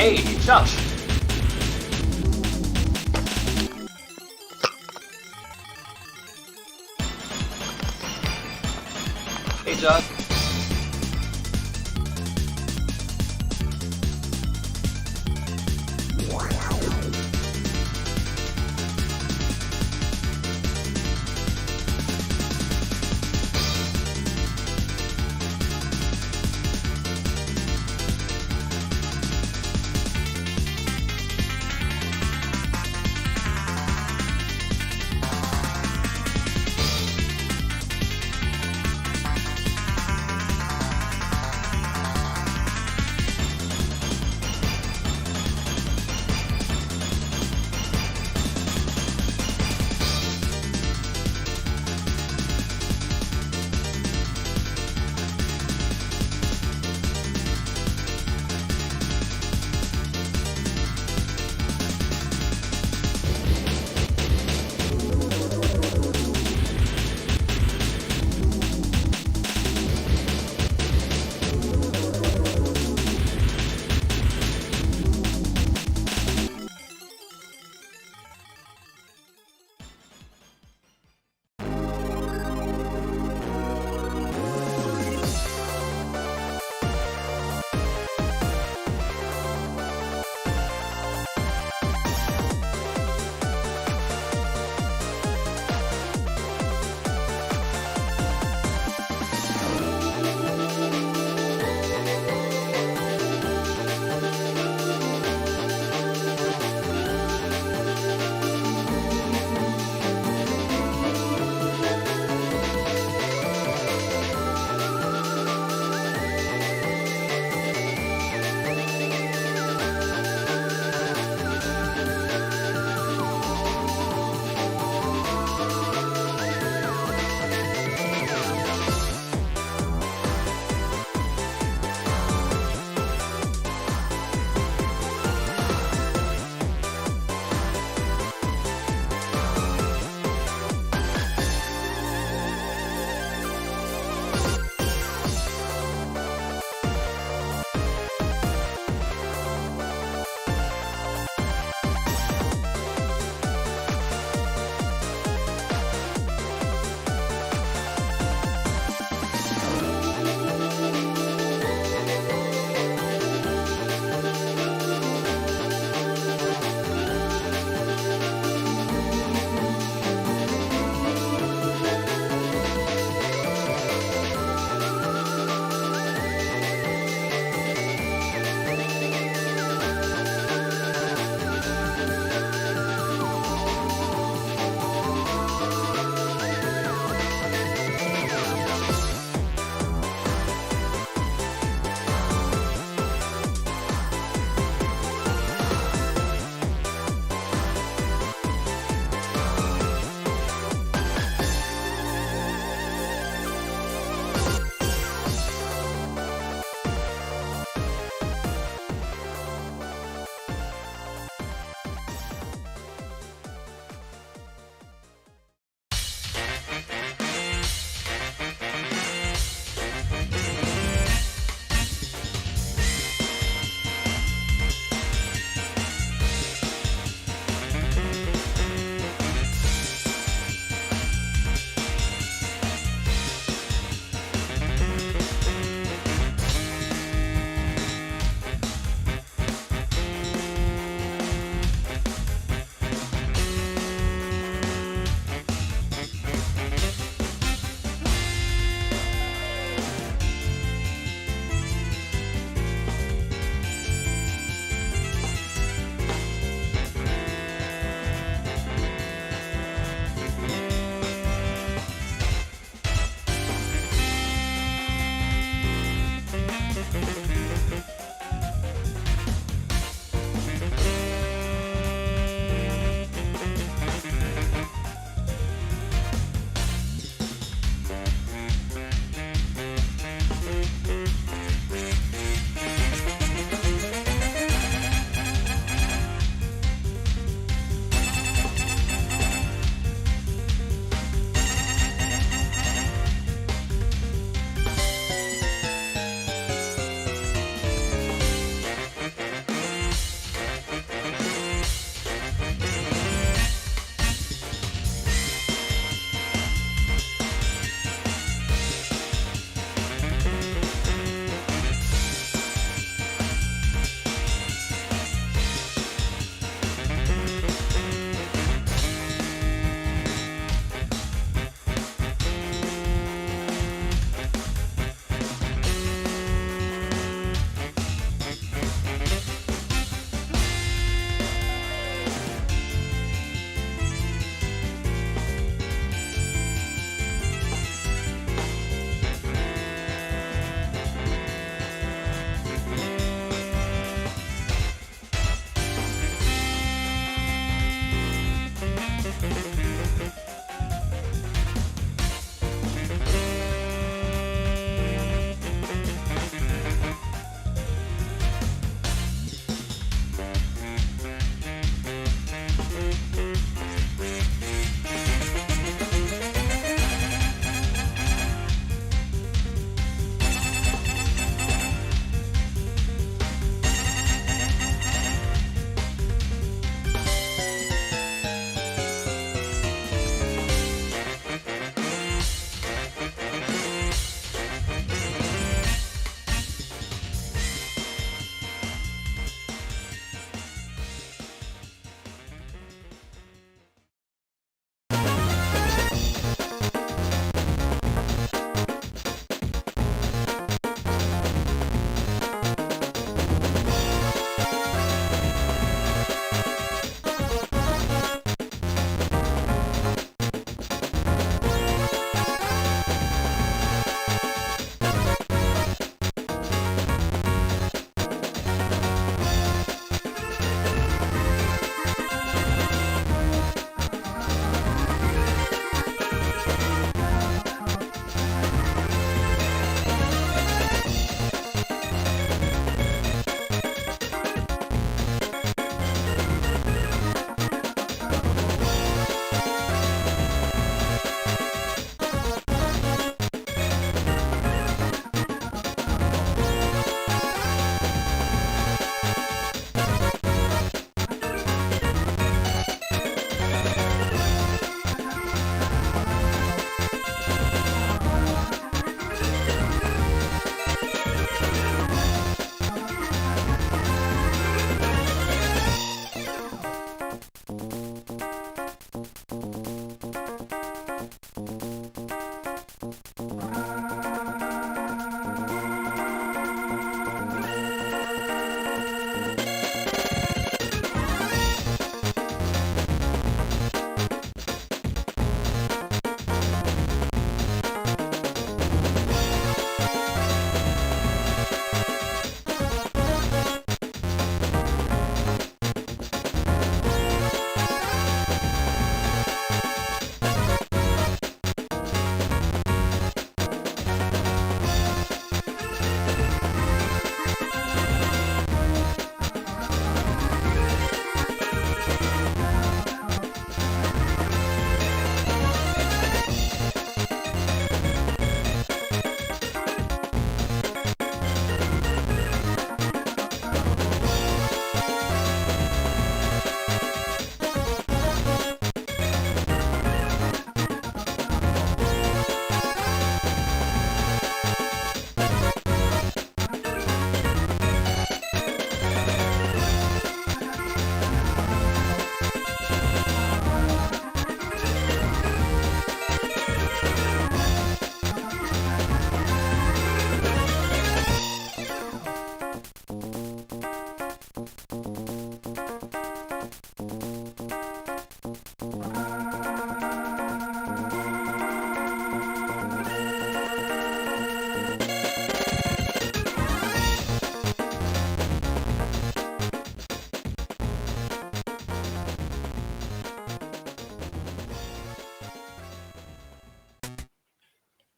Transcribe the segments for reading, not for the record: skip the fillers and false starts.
Hey, Josh. Hey, Josh.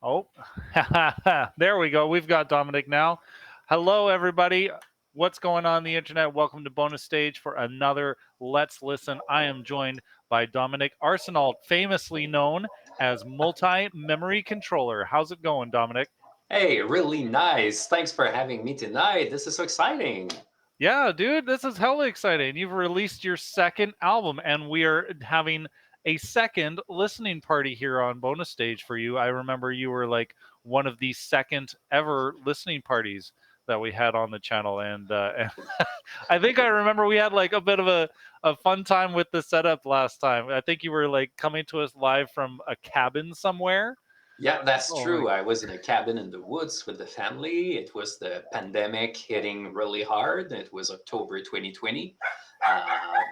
Oh, there we go. We've got Dominic now. Hello, everybody. What's going on the internet? Welcome to Bonus Stage for another Let's Listen. I am joined by Dominic Arsenault, famously known as Multi Memory Controller. How's it going, Dominic? Hey, really nice. Thanks for having me tonight. This is so exciting. Yeah, dude, this is hella exciting. You've released your second album, and we are having a second listening party here on Bonus Stage for you. I remember you were like one of the second ever listening parties that we had on the channel, and I think I remember we had like a bit of a fun time with the setup last time. I think you were like coming to us live from a cabin somewhere. Yeah, that's Oh my, true. I was in a cabin in the woods with the family. It was the pandemic hitting really hard. It was October 2020.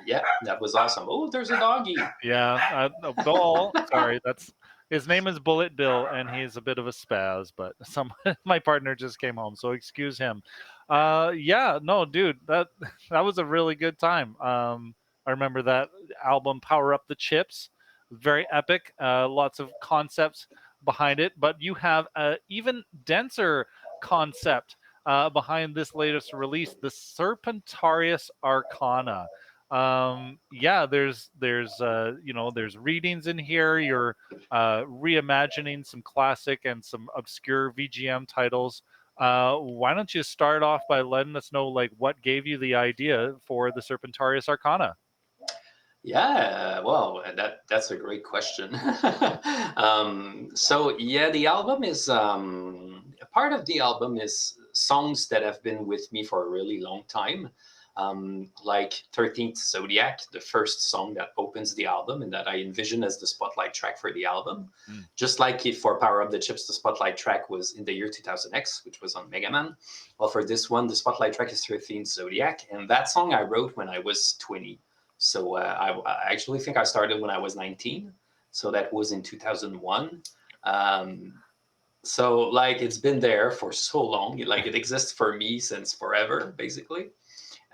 Yeah, that was awesome. Oh, there's a doggy. yeah, Bill. Sorry, that's his name is Bullet Bill, and he's a bit of a spaz. But some my partner just came home, so excuse him. Yeah, no, dude, that was a really good time. I remember that album, Power Up the Chips, very epic. Lots of concepts behind it, but you have a even denser concept behind this latest release, the Serpentarius Arcana. Yeah, there's there's readings in here. You're reimagining some classic and some obscure VGM titles. Why don't you start off by letting us know like what gave you the idea for the Serpentarius Arcana? Yeah, well, that's a great question. So yeah, the album is a part of the album is songs that have been with me for a really long time. Like 13th Zodiac, the first song that opens the album and that I envision as the spotlight track for the album. Mm. Just like if for Power Up the Chips, the spotlight track was in the year 2000X, which was on Mega Man. Well, for this one, the spotlight track is 13th Zodiac, and that song I wrote when I was 20. So I actually think I started when I was 19. So that was in 2001. Um, so like it's been there for so long. Like it exists for me since forever, basically.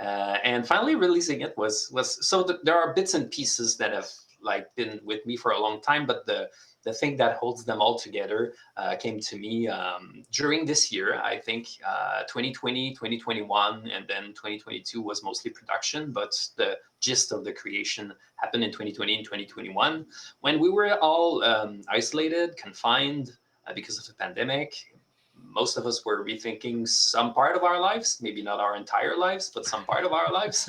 And finally releasing it was so there are bits and pieces that have like been with me for a long time, but the thing that holds them all together came to me during this year. I think 2020, 2021, and then 2022 was mostly production, but the gist of the creation happened in 2020 and 2021 when we were all isolated, confined because of the pandemic. Most of us were rethinking some part of our lives, maybe not our entire lives, but some part of our lives.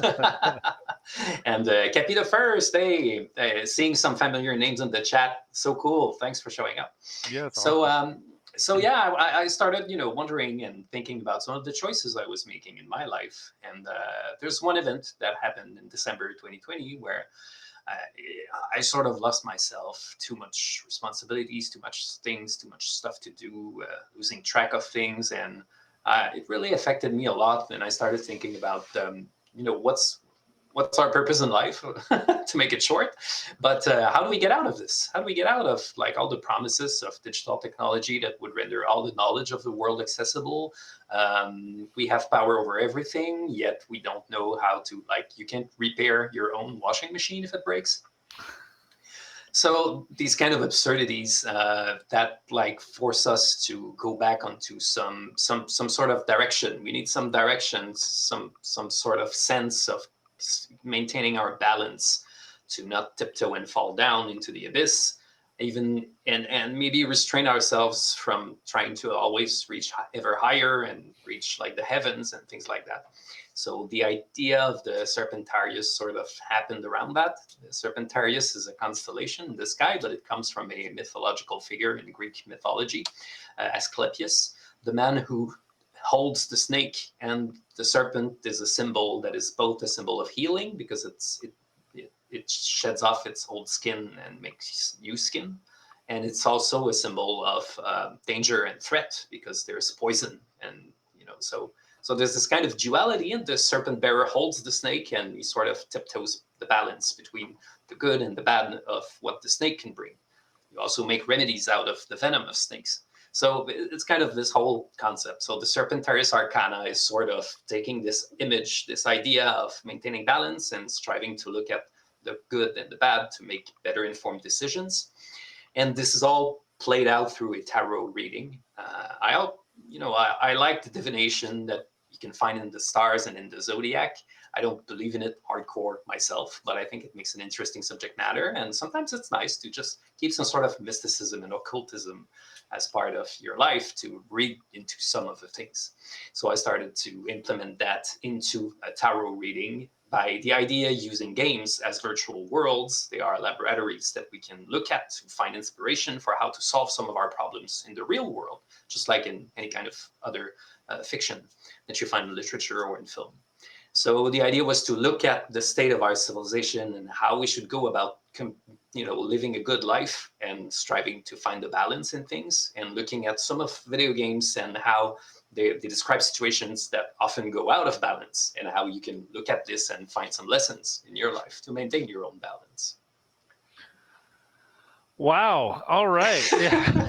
And Cappy the First, hey, seeing some familiar names in the chat, so cool. Thanks for showing up. Yeah, it's So, awesome. so yeah, I started, wondering and thinking about some of the choices I was making in my life. And there's one event that happened in December 2020 where I, I sort of lost myself. Too much responsibilities, too much things, too much stuff to do, losing track of things, and it really affected me a lot. And I started thinking about, what's our purpose in life, to make it short. But how do we get out of this? How do we get out of like all the promises of digital technology that would render all the knowledge of the world accessible? We have power over everything, yet we don't know how to, like, you can't repair your own washing machine if it breaks. So these kind of absurdities that like force us to go back onto some sort of direction. We need some direction, some sort of sense of maintaining our balance to not tiptoe and fall down into the abyss, even and maybe restrain ourselves from trying to always reach ever higher and reach like the heavens and things like that. So the idea of the Serpentarius sort of happened around that. The Serpentarius is a constellation in the sky, but it comes from a mythological figure in Greek mythology, Asclepius, the man who holds the snake, and the serpent is a symbol that is both a symbol of healing because it sheds off its old skin and makes new skin, and it's also a symbol of danger and threat because there's poison, and so there's this kind of duality, and the serpent bearer holds the snake, and he sort of tiptoes the balance between the good and the bad of what the snake can bring. You also make remedies out of the venom of snakes. So it's kind of this whole concept. So the Serpentarius Arcana is sort of taking this image, this idea of maintaining balance and striving to look at the good and the bad to make better informed decisions. And this is all played out through a tarot reading. I like the divination that you can find in the stars and in the zodiac. I don't believe in it hardcore myself, but I think it makes an interesting subject matter. And sometimes it's nice to just keep some sort of mysticism and occultism as part of your life to read into some of the things. So I started to implement that into a tarot reading by the idea using games as virtual worlds. They are laboratories that we can look at to find inspiration for how to solve some of our problems in the real world, just like in any kind of other fiction that you find in literature or in film. So the idea was to look at the state of our civilization and how we should go about, living a good life and striving to find the balance in things, and looking at some of video games and how they describe situations that often go out of balance, and how you can look at this and find some lessons in your life to maintain your own balance. Wow. All right. Yeah.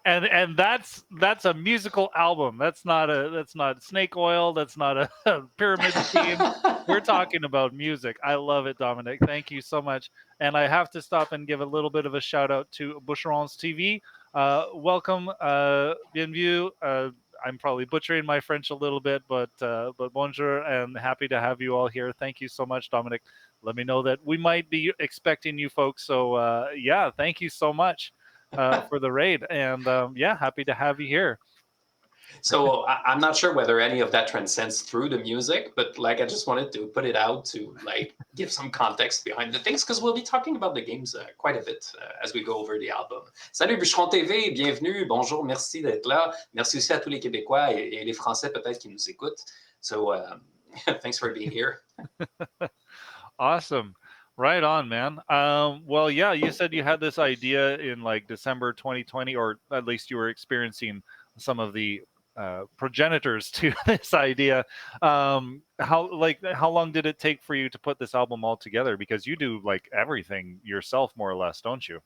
And that's a musical album. That's not snake oil. That's not a pyramid scheme. We're talking about music. I love it, Dominic. Thank you so much. And I have to stop and give a little bit of a shout out to Boucherons TV. Welcome, bienvenue. I'm probably butchering my French a little bit, but bonjour, and happy to have you all here. Thank you so much, Dominic. Let me know that we might be expecting you folks. So yeah, thank you so much for the raid, and happy to have you here. So I'm not sure whether any of that transcends through the music, but like I just wanted to put it out to like give some context behind the things, because we'll be talking about the games quite a bit as we go over the album. Salut Bûcheron TV, bienvenue, bonjour, merci d'être là. Merci aussi à tous les Québécois et les Français peut-être qui nous écoutent. So thanks for being here. Awesome. Right on, man. Well, yeah, you said you had this idea in like December 2020, or at least you were experiencing some of the progenitors to this idea. How long did it take for you to put this album all together? Because you do like everything yourself, more or less, don't you?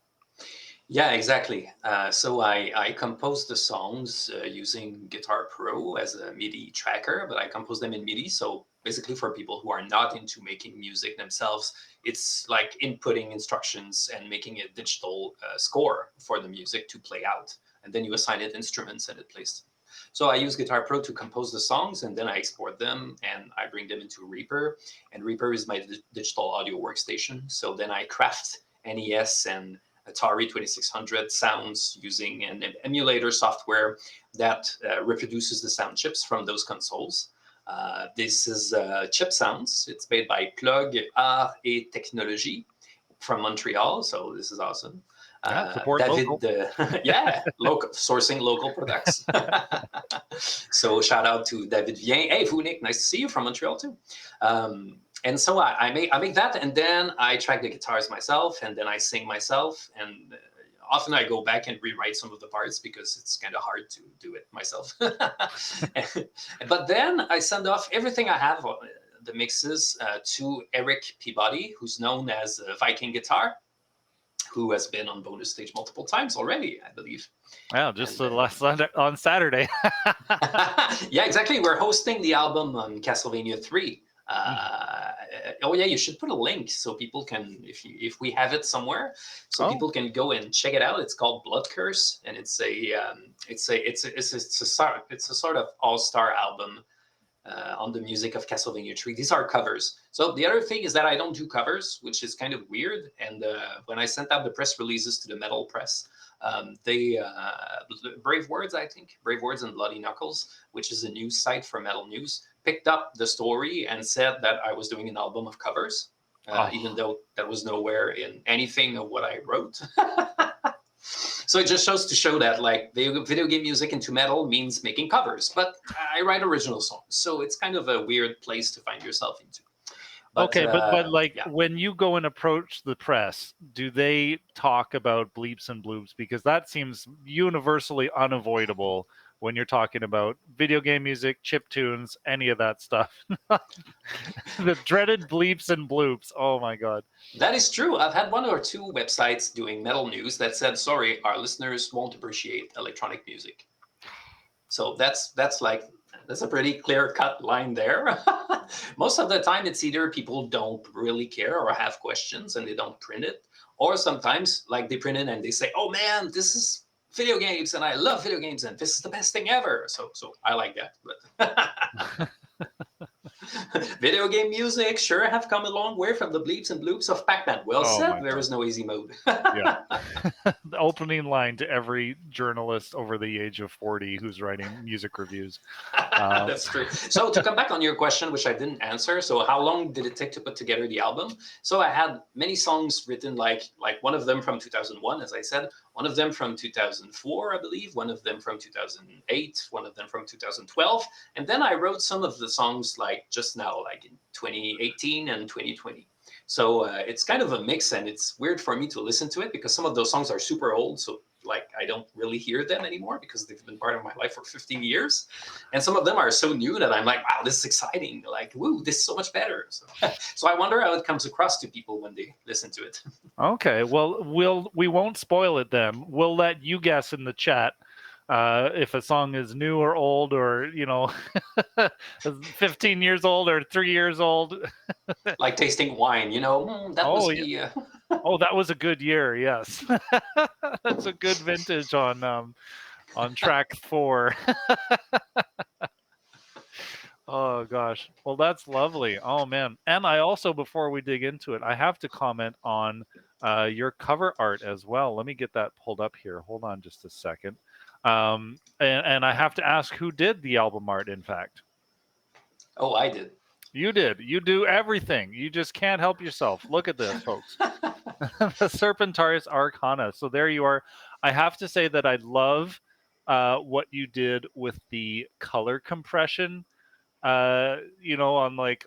Yeah, exactly. So I composed the songs using Guitar Pro as a MIDI tracker, but I composed them in MIDI. So basically, for people who are not into making music themselves, it's like inputting instructions and making a digital score for the music to play out. And then you assign it instruments and it plays. So I use Guitar Pro to compose the songs, and then I export them and I bring them into Reaper. And Reaper is my digital audio workstation. So then I craft NES and Atari 2600 sounds using an emulator software that reproduces the sound chips from those consoles. This is Chip Sounds. It's made by Prog, Art et Technologie from Montreal. So this is awesome. Support David, local. yeah, local sourcing local products. So shout out to David Vien. Hey, Funik, nice to see you from Montreal too. And so I make that, and then I track the guitars myself, and then I sing myself, and often I go back and rewrite some of the parts because it's kind of hard to do it myself. But then I send off everything I have, the mixes, to Eric Peabody, who's known as Viking Guitar, who has been on Bonus Stage multiple times already, I believe. Yeah, just last Sunday, on Saturday. Yeah, exactly. We're hosting the album on Castlevania 3. Oh yeah, you should put a link so people can, if we have it somewhere, so people can go and check it out. It's called Blood Curse, and it's a sort of all-star album on the music of Castlevania 3. These are covers. So the other thing is that I don't do covers, which is kind of weird. And when I sent out the press releases to the metal press, Brave Words, I think, Brave Words and Bloody Knuckles, which is a news site for metal news, picked up the story and said that I was doing an album of covers, even though that was nowhere in anything of what I wrote. So it just shows to show that like video game music into metal means making covers, but I write original songs. So it's kind of a weird place to find yourself into. But, but like when you go and approach the press, do they talk about bleeps and bloops? Because that seems universally unavoidable when you're talking about video game music, chiptunes, any of that stuff. The dreaded bleeps and bloops. Oh my God. That is true. I've had one or two websites doing metal news that said, sorry, our listeners won't appreciate electronic music. So that's a pretty clear-cut line there. Most of the time, it's either people don't really care or have questions and they don't print it. Or sometimes, like, they print it and they say, oh man, this is video games and I love video games and this is the best thing ever. So I like that. But video game music sure have come a long way from the bleeps and bloops of Pac-Man. Well Oh said. my There God. is no easy mode. Yeah. The opening line to every journalist over the age of 40 who's writing music reviews. That's true. So to come back on your question, which I didn't answer, so how long did it take to put together the album? So I had many songs written, like one of them from 2001, as I said, one of them from 2004, I believe, one of them from 2008, one of them from 2012, and then I wrote some of the songs like just now, like in 2018 and 2020. So it's kind of a mix, and it's weird for me to listen to it because some of those songs are super old, so like I don't really hear them anymore because they've been part of my life for 15 years, and some of them are so new that I'm like, wow, this is exciting! Like, woo, this is so much better. So, so I wonder how it comes across to people when they listen to it. Okay, well, we won't spoil it then. We'll let you guess in the chat if a song is new or old, or 15 years old or 3 years old. Like tasting wine, that Oh, must yeah. be. Oh, that was a good year. Yes, that's a good vintage on track 4. Oh gosh. Well, that's lovely. Oh man. And I also, before we dig into it, I have to comment on your cover art as well. Let me get that pulled up here. Hold on just a second. And I have to ask, who did the album art, in fact? Oh, I did. You did. You do everything. You just can't help yourself. Look at this, folks. The Serpentarius Arcana. So there you are. I have to say that I love what you did with the color compression, on like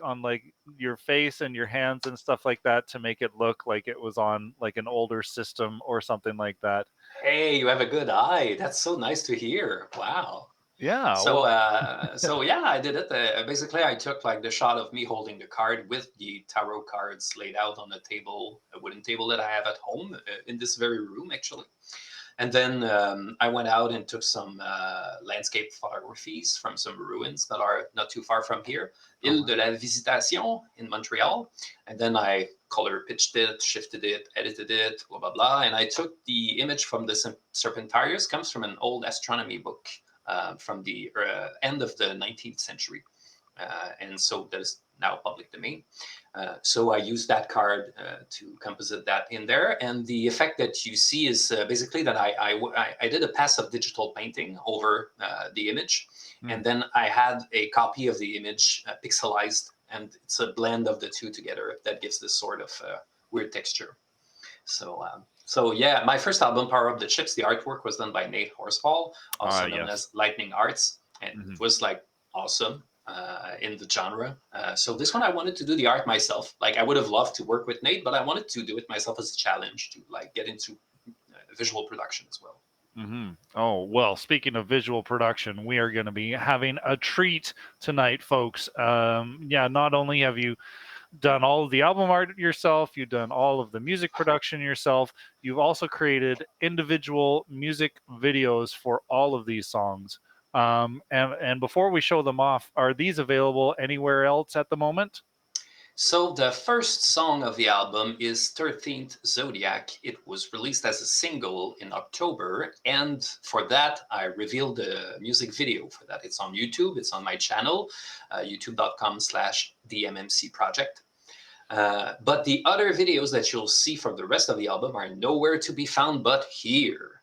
your face and your hands and stuff like that, to make it look like it was on like an older system or something like that. Hey, you have a good eye. That's so nice to hear. Wow. Yeah. So, Well, so yeah, I did it. Basically, I took like the shot of me holding the card with the tarot cards laid out on a table, a wooden table that I have at home in this very room, actually. And then I went out and took some landscape photographies from some ruins that are not too far from here, Île de la Visitation in Montreal. And then I color pitched it, shifted it, edited it, blah, blah, blah. And I took the image from the Serpentarius, comes from an old astronomy book from the end of the 19th century. And so that is now public domain. So I used that card to composite that in there. And the effect that you see is basically that I did a pass of digital painting over the image. And then I had a copy of the image pixelized. And it's a blend of the two together that gives this sort of weird texture. So yeah, my first album, Power Up the Chips, the artwork was done by Nate Horsfall, also known as Lightning Arts. And it was like awesome. In the genre. So this one I wanted to do the art myself. Like I would have loved to work with Nate, but I wanted to do it myself as a challenge to like get into visual production as well. Oh, well, speaking of visual production, we are going to be having a treat tonight, folks. Not only have you done all of the album art yourself, you've done all of the music production yourself, you've also created individual music videos for all of these songs. And before we show them off, are these available anywhere else at the moment? So the first song of the album is 13th Zodiac. It was released as a single in October, and for that I revealed the music video for that. It's on YouTube, it's on my channel, youtube.com/DMMC project. But the other videos that you'll see from the rest of the album are nowhere to be found but here.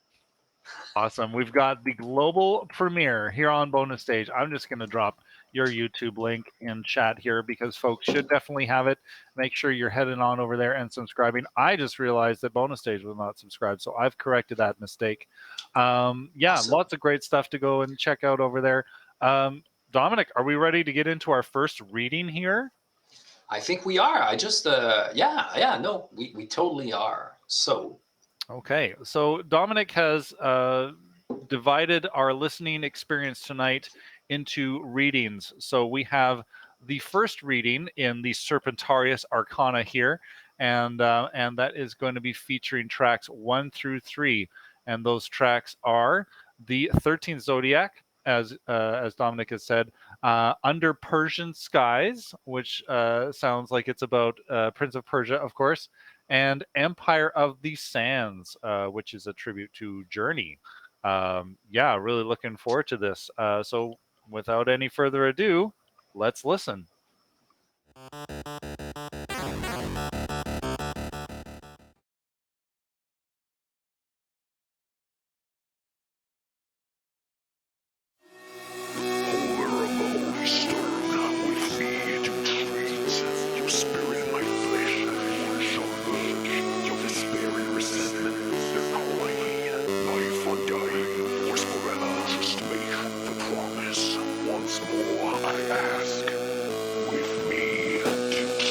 Awesome. We've got the global premiere here on Bonus Stage. I'm just going to drop your YouTube link in chat here because folks should definitely have it. Make sure you're heading on over there and subscribing. I just realized that Bonus Stage was not subscribed, so I've corrected that mistake. Awesome. Lots of great stuff to go and check out over there. Dominic, are we ready to get into our first reading here? I think we are. I just, we totally are. So. Okay, so Dominic has divided our listening experience tonight into readings. So we have the first reading in the Serpentarius Arcana here, and that is going to be featuring tracks 1 through 3, and those tracks are the 13th Zodiac, as Dominic has said, Under Persian Skies, which sounds like it's about Prince of Persia, of course, and Empire of the Sands, which is a tribute to Journey. Yeah, really looking forward to this. So without any further ado, let's listen. Once more I ask, with me to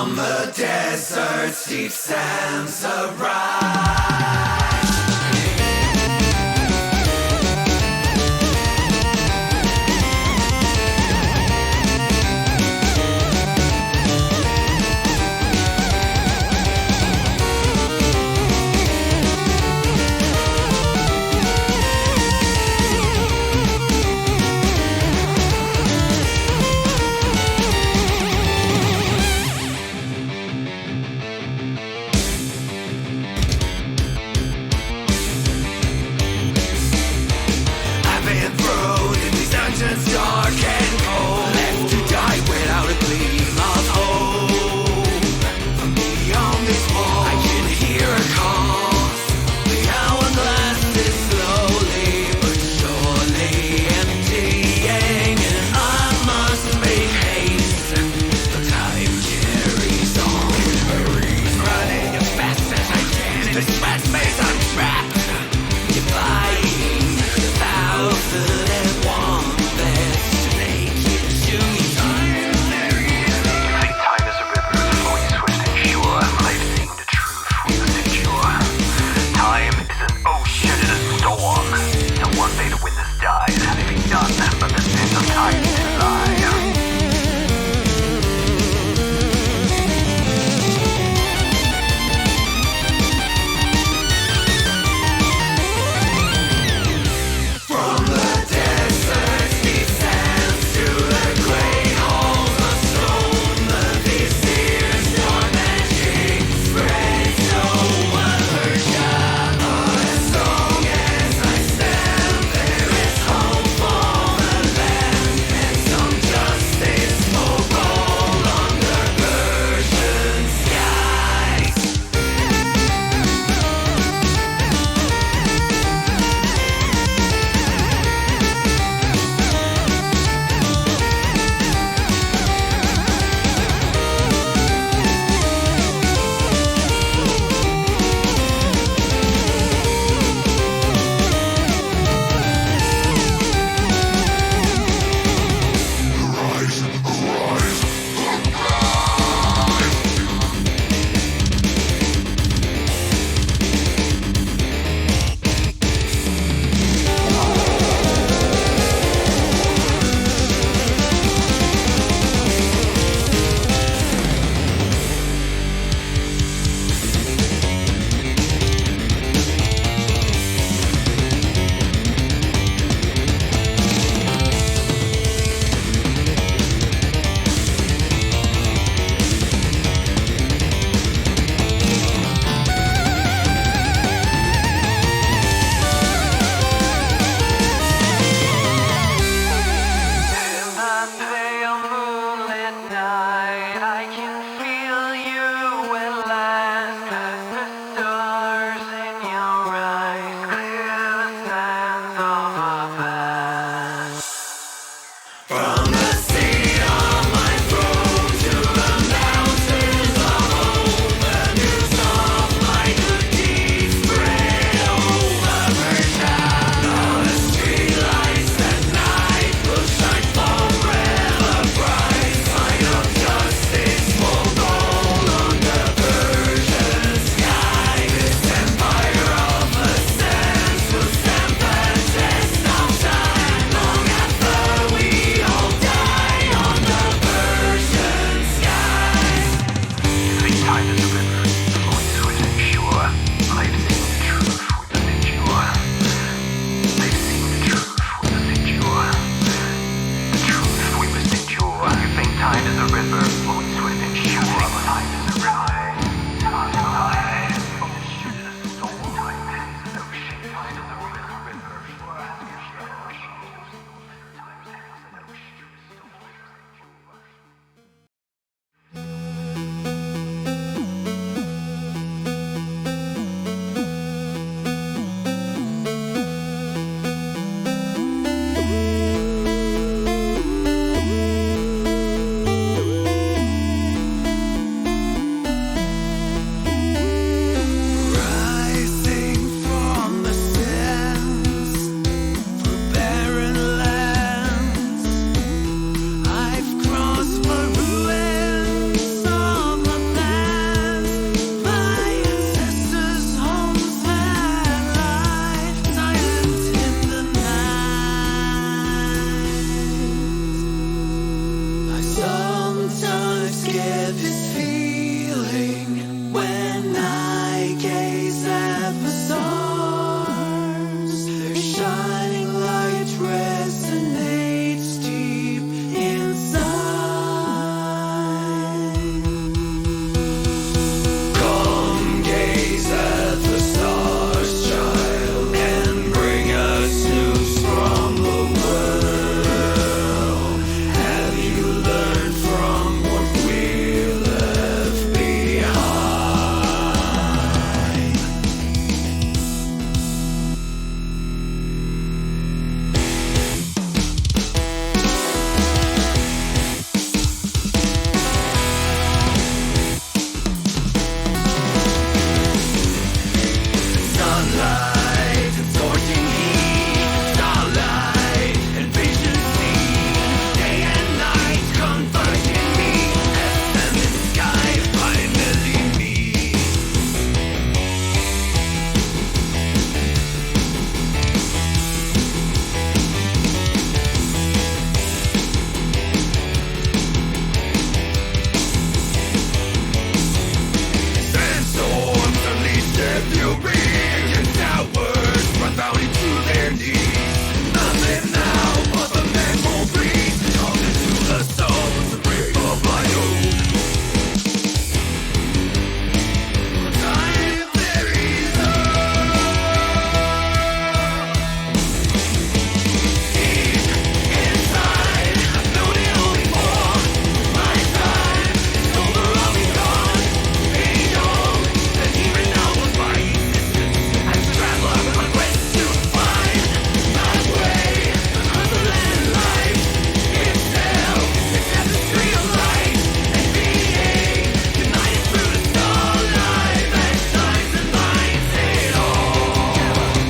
From the desert's deep sands arise. Dark and cold, left to die without a gleam of hope. From beyond this wall, I can hear a call. The hourglass is slowly but surely emptying, and I must make haste. The time carries on. Hurries, running as fast as I can. In this fast space I'm trapped, defying 1,001. Justice get this feeling when I gaze at the stars. Their shining light resonates deep inside. Come gaze at the stars, child, and bring us news from the world. Have you learned from what we left behind? Sunlight, scorching heat, starlight, and vision seen. Day and night converging me, ascending sky finally meet. Sandstorms unleash their fury, and towers run down into their knees. Nothing now but the memories come into the soul to break of my own. Time there is deep inside. I've known it all before. My time is over, I'll be gone. Being young, and even now was my existence. As a traveler with my quest to find my way. Unholy life itself, the tapestry of light and being united through the starlight that shines and binds it all.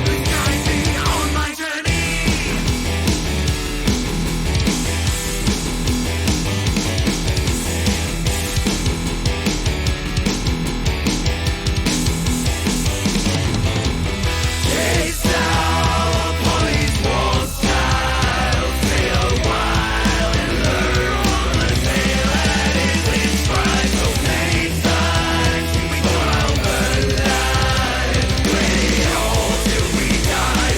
Please guide me on my journey. Chase down upon these walls, child. Stay a while and learn from the tale that is inscribed. So many times we go out alive. Play all till we die.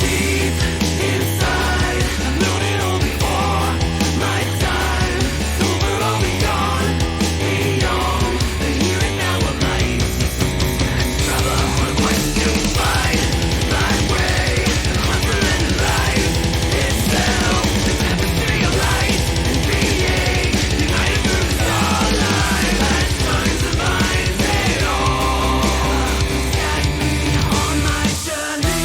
Please and deep inside, I've known it all before. My time is over, I'll be gone. Being young, the here and now of my existence. Travel on a quest to find my way. Unholy life itself, the tapestry of light and being united through the starlight that shines and binds it all. Guide me on my journey.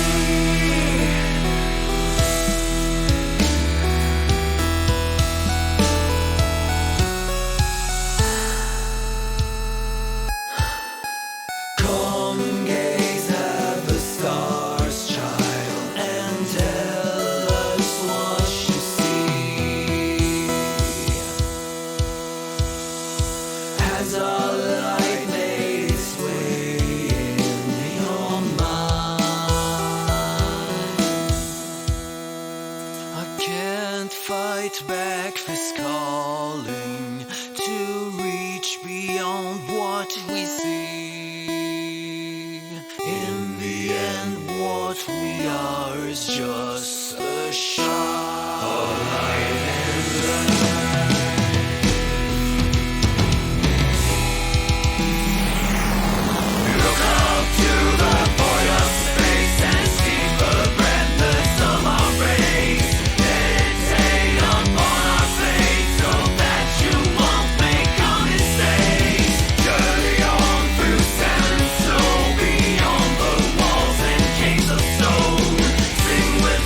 Come gaze at the stars, child, and tell us what you see. As our light made its way in your mind, I can't fight back this calling to reach beyond what we see. In the end, what we are is just a shot of light and look up to the void of space and see the brightness of our race. Meditate upon our fate so that you won't make a mistake. Journey on through sand and snow, beyond the walls and caves of stone. Sing with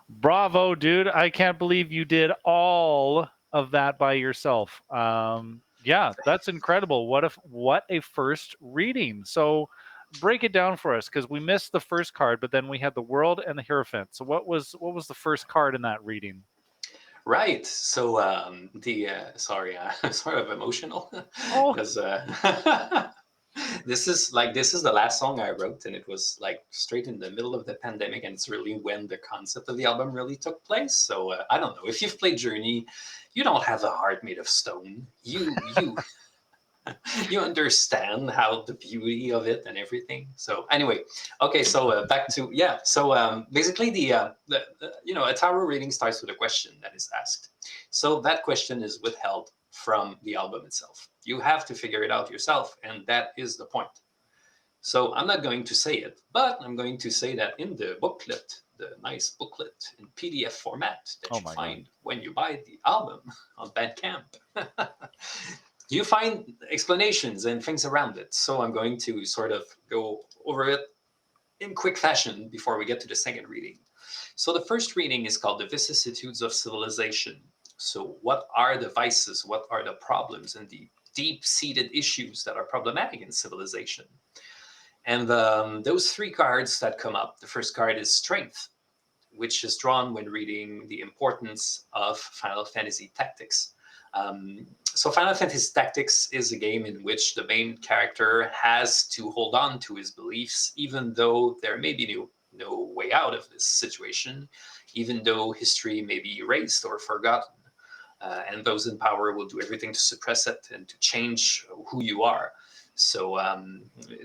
Bravo, dude. I can't believe you did all of that by yourself. Yeah, that's incredible. What a first reading. So break it down for us, because we missed the first card, but then we had the world and the Hierophant. So what was the first card in that reading? Right. So sorry, I'm sort of emotional Oh. because this is the last song I wrote, and it was like straight in the middle of the pandemic, and it's really when the concept of the album really took place. So I don't know if you've played Journey, you don't have a heart made of stone. You you understand how the beauty of it and everything. So anyway, okay, so back to So basically, a tarot reading starts with a question that is asked. So that question is withheld from the album itself. You have to figure it out yourself, and that is the point. So I'm not going to say it, but I'm going to say that in the booklet, the nice booklet in PDF format that you find when you buy the album on Bandcamp, you find explanations and things around it. So I'm going to sort of go over it in quick fashion before we get to the second reading. So the first reading is called The Vicissitudes of Civilization. So what are the vices, what are the problems, and the deep-seated issues that are problematic in civilization? And those three cards that come up, the first card is Strength, which is drawn when reading the importance of Final Fantasy Tactics. So Final Fantasy Tactics is a game in which the main character has to hold on to his beliefs, even though there may be no way out of this situation, even though history may be erased or forgotten. And those in power will do everything to suppress it and to change who you are. So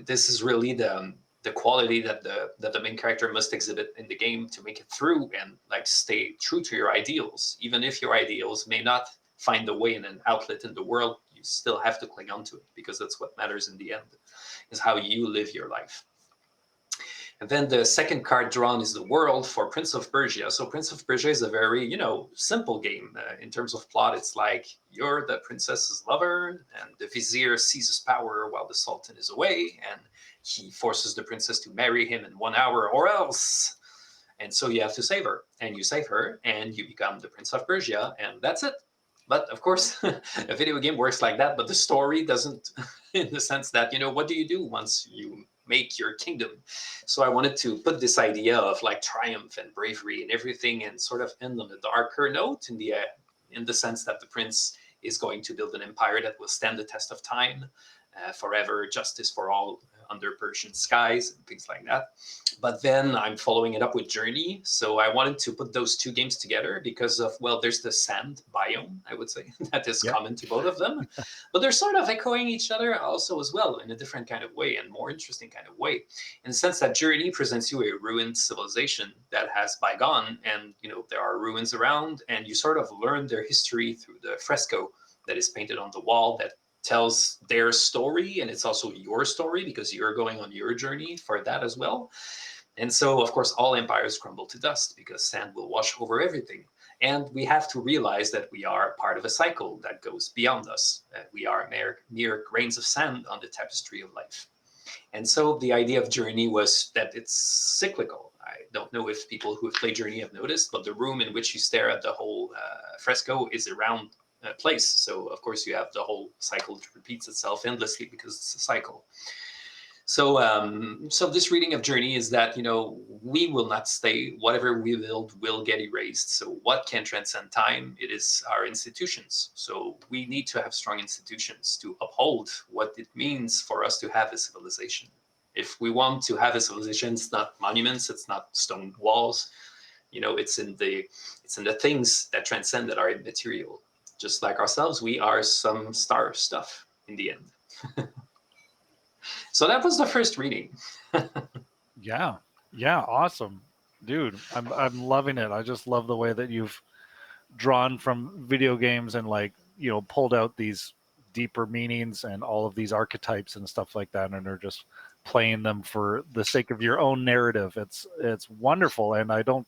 this is really the quality that the main character must exhibit in the game to make it through and like stay true to your ideals. Even if your ideals may not find a way in an outlet in the world, you still have to cling on to it, because that's what matters in the end, is how you live your life. And then the second card drawn is the World for Prince of Persia. So Prince of Persia is a very, simple game. In terms of plot, it's like you're the princess's lover, and the vizier seizes power while the sultan is away, and he forces the princess to marry him in 1 hour or else. And so you have to save her, and you save her, and you become the Prince of Persia, and that's it. But of course, a video game works like that, but the story doesn't, in the sense that, what do you do once you make your kingdom? So I wanted to put this idea of like triumph and bravery and everything, and sort of end on a darker note in the sense that the prince is going to build an empire that will stand the test of time, forever, justice for all under Persian skies and things like that. But then I'm following it up with Journey. So I wanted to put those two games together because of, well, there's the sand biome, I would say, that is common to both of them. But they're sort of echoing each other also as well, in a different kind of way and more interesting kind of way. In the sense that Journey presents you a ruined civilization that has bygone, and there are ruins around, and you sort of learn their history through the fresco that is painted on the wall that tells their story, and it's also your story because you're going on your journey for that as well. And so, of course, all empires crumble to dust because sand will wash over everything. And we have to realize that we are part of a cycle that goes beyond us. We are mere grains of sand on the tapestry of life. And so the idea of Journey was that it's cyclical. I don't know if people who have played Journey have noticed, but the room in which you stare at the whole fresco is a round place. So, of course, you have the whole cycle that repeats itself endlessly because it's a cycle. So this reading of Journey is that, we will not stay. Whatever we build will get erased. So what can transcend time? It is our institutions. So we need to have strong institutions to uphold what it means for us to have a civilization. If we want to have a civilization, it's not monuments, it's not stone walls. It's in the things that transcend, that are immaterial. Just like ourselves, we are some star stuff in the end. So that was the first reading. Yeah, awesome, dude. I'm loving it. I just love the way that you've drawn from video games and pulled out these deeper meanings and all of these archetypes and stuff like that, and are just playing them for the sake of your own narrative. It's wonderful, and I don't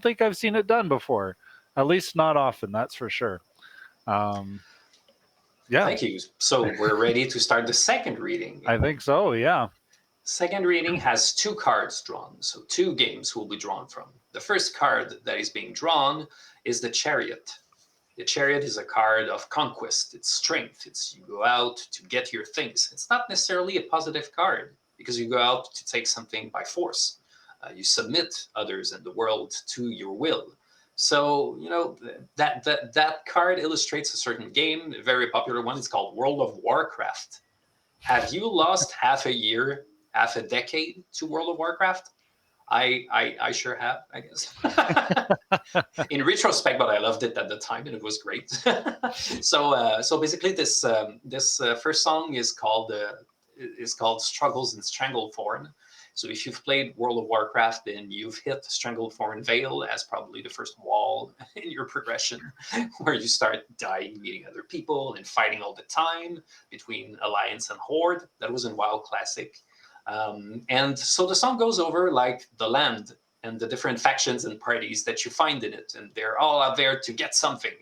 think I've seen it done before, at least not often. That's for sure. Thank you. So we're ready to start the second reading. I think so. Yeah. Second reading has 2 cards drawn, so 2 games will be drawn from. The first card that is being drawn is the Chariot. The Chariot is a card of conquest, it's strength, it's you go out to get your things. It's not necessarily a positive card, because you go out to take something by force. You submit others and the world to your will. So, you know, that card illustrates a certain game, a very popular one. It's called World of Warcraft. Have you lost half a year, half a decade to World of Warcraft? I sure have, I guess. In retrospect, but I loved it at the time and it was great. So basically, this first song is called Struggles in Stranglethorn. So if you've played World of Warcraft, then you've hit Stranglethorn Vale as probably the first wall in your progression, where you start dying, meeting other people, and fighting all the time between Alliance and Horde. That was in WoW Classic. And so the song goes over like the land and the different factions and parties that you find in it, and they're all out there to get something.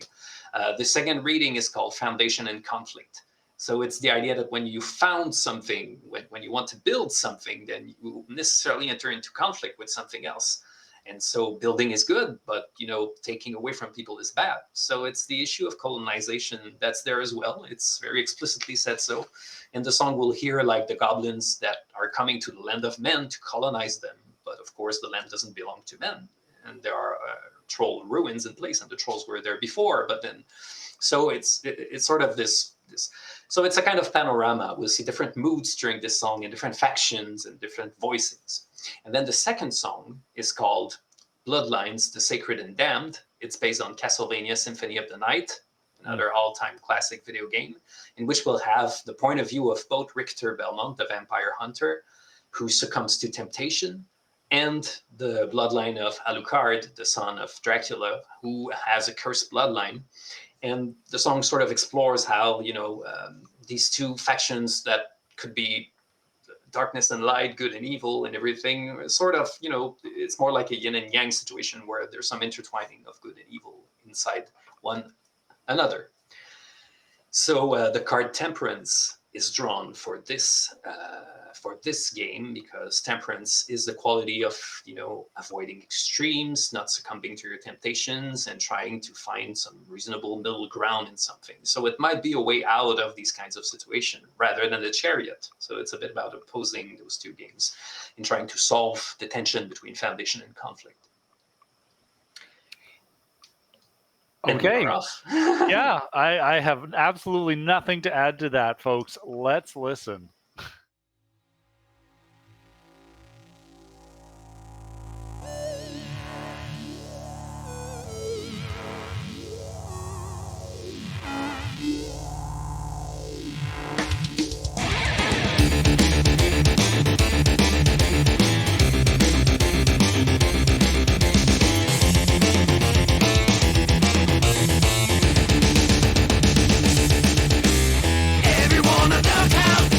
The second reading is called Foundation and Conflict. So it's the idea that when you found something, when you want to build something, then you necessarily enter into conflict with something else. And so building is good, but, you know, taking away from people is bad. So it's the issue of colonization that's there as well. It's very explicitly said so. In the song, we'll hear like the goblins that are coming to the land of men to colonize them. But of course, the land doesn't belong to men. And there are troll ruins in place, and the trolls were there before. But then, so it's sort of this. So it's a kind of panorama. We'll see different moods during this song and different factions and different voices. And then the second song is called Bloodlines, the Sacred and Damned. It's based on Castlevania Symphony of the Night, another all-time classic video game, in which we'll have the point of view of both Richter Belmont, the vampire hunter, who succumbs to temptation, and the bloodline of Alucard, the son of Dracula, who has a cursed bloodline. And the song sort of explores how, you know, these two factions that could be darkness and light, good and evil and everything, sort of, you know, it's more like a yin and yang situation where there's some intertwining of good and evil inside one another. So the card Temperance is drawn for this game, because temperance is the quality of, you know, avoiding extremes, not succumbing to your temptations, and trying to find some reasonable middle ground in something. So it might be a way out of these kinds of situations rather than the Chariot. So it's a bit about opposing those two games and trying to solve the tension between foundation and conflict. Okay. Yeah, I have absolutely nothing to add to that, folks. Let's listen. Everyone downtown,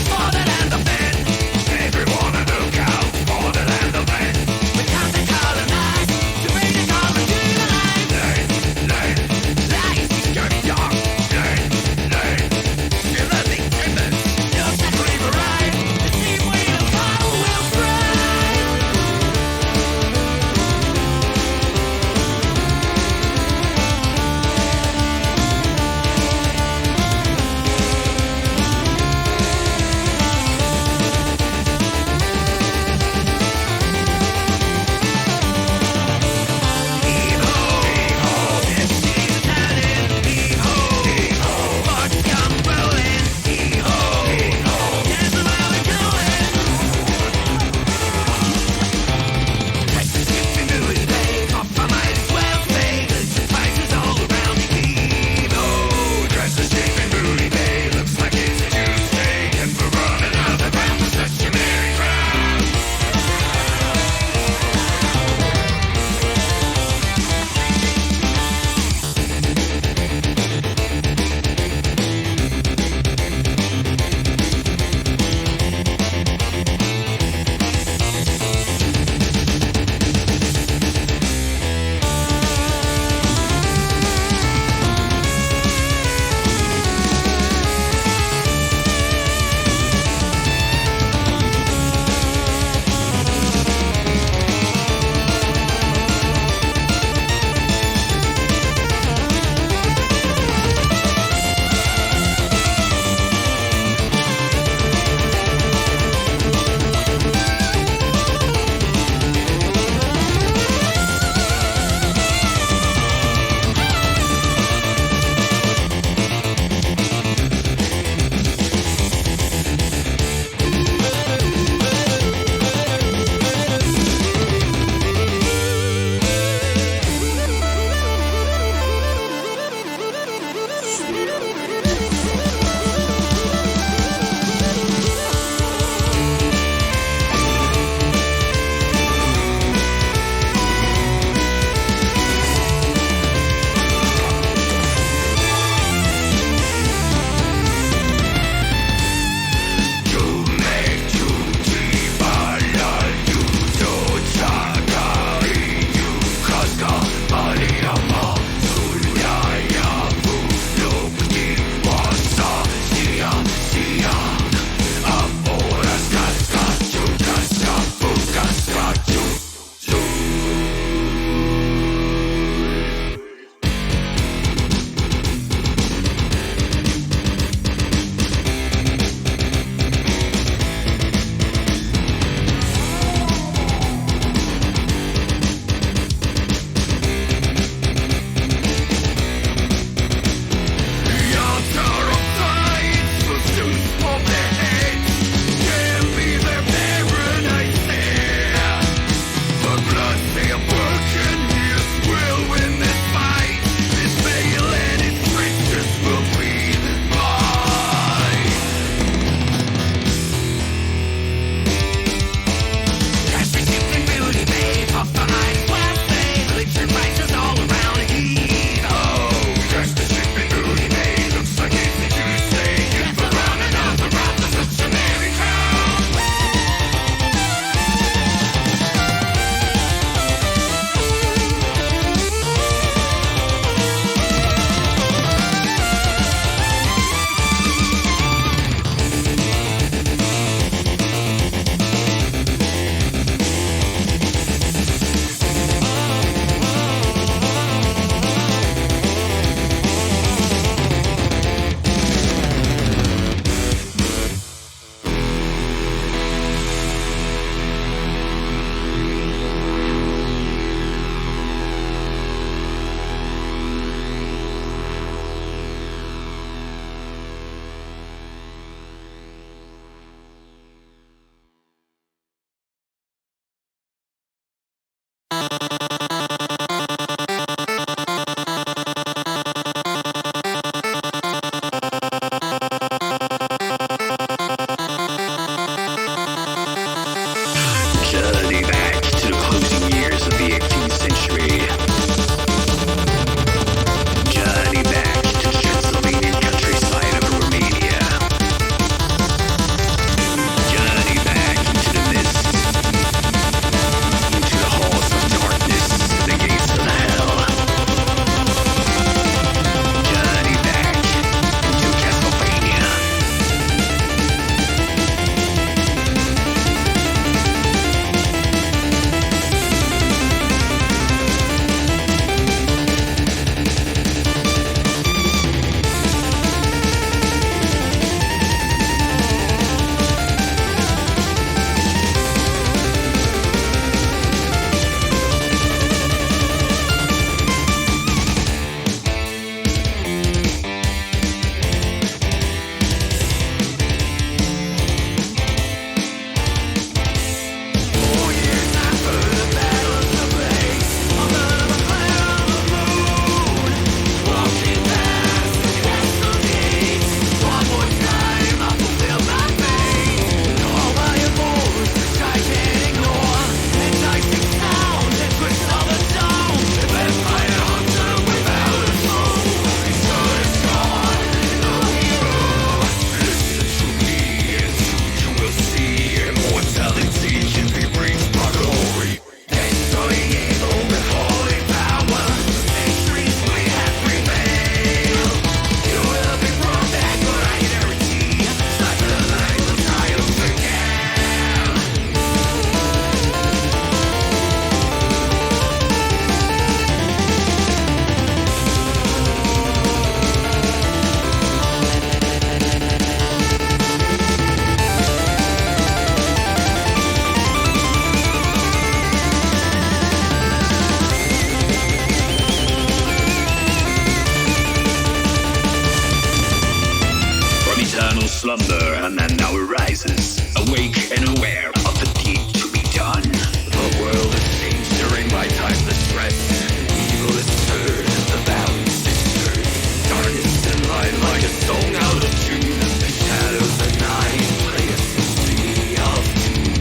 slumber, and then now it rises, awake and aware of the deed to be done. The world has changed during my timeless rest. Evil is stirred, the balance is stirred. Darkness and light like a song out of tune. Shadows and night play a symphony of doom.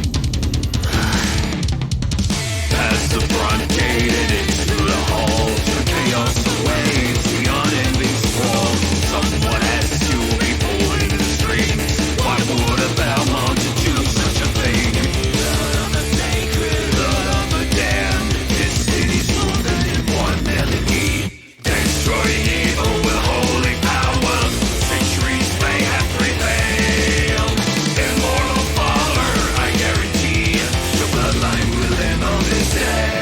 Past the front gate and into the halls, the chaos awaits, the unending sprawl. Someone has to be pulling the strings. Why would a Belmont do such a thing? Blood of the sacred, blood of the damned. This city's wounded in one melody, destroying evil with holy power. Centuries may have prevailed. Immortal father, I guarantee your bloodline will end on this day.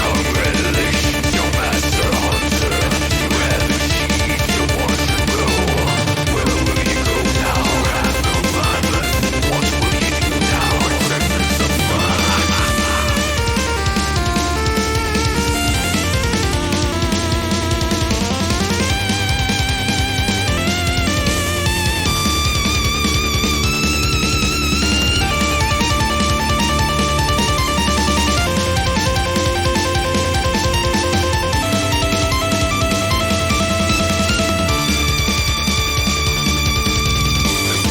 Congratulations, your master hunter. You have achieved your wanted goal. Where will you go now? Have no plan left. What will you do now? Acceptance of fun.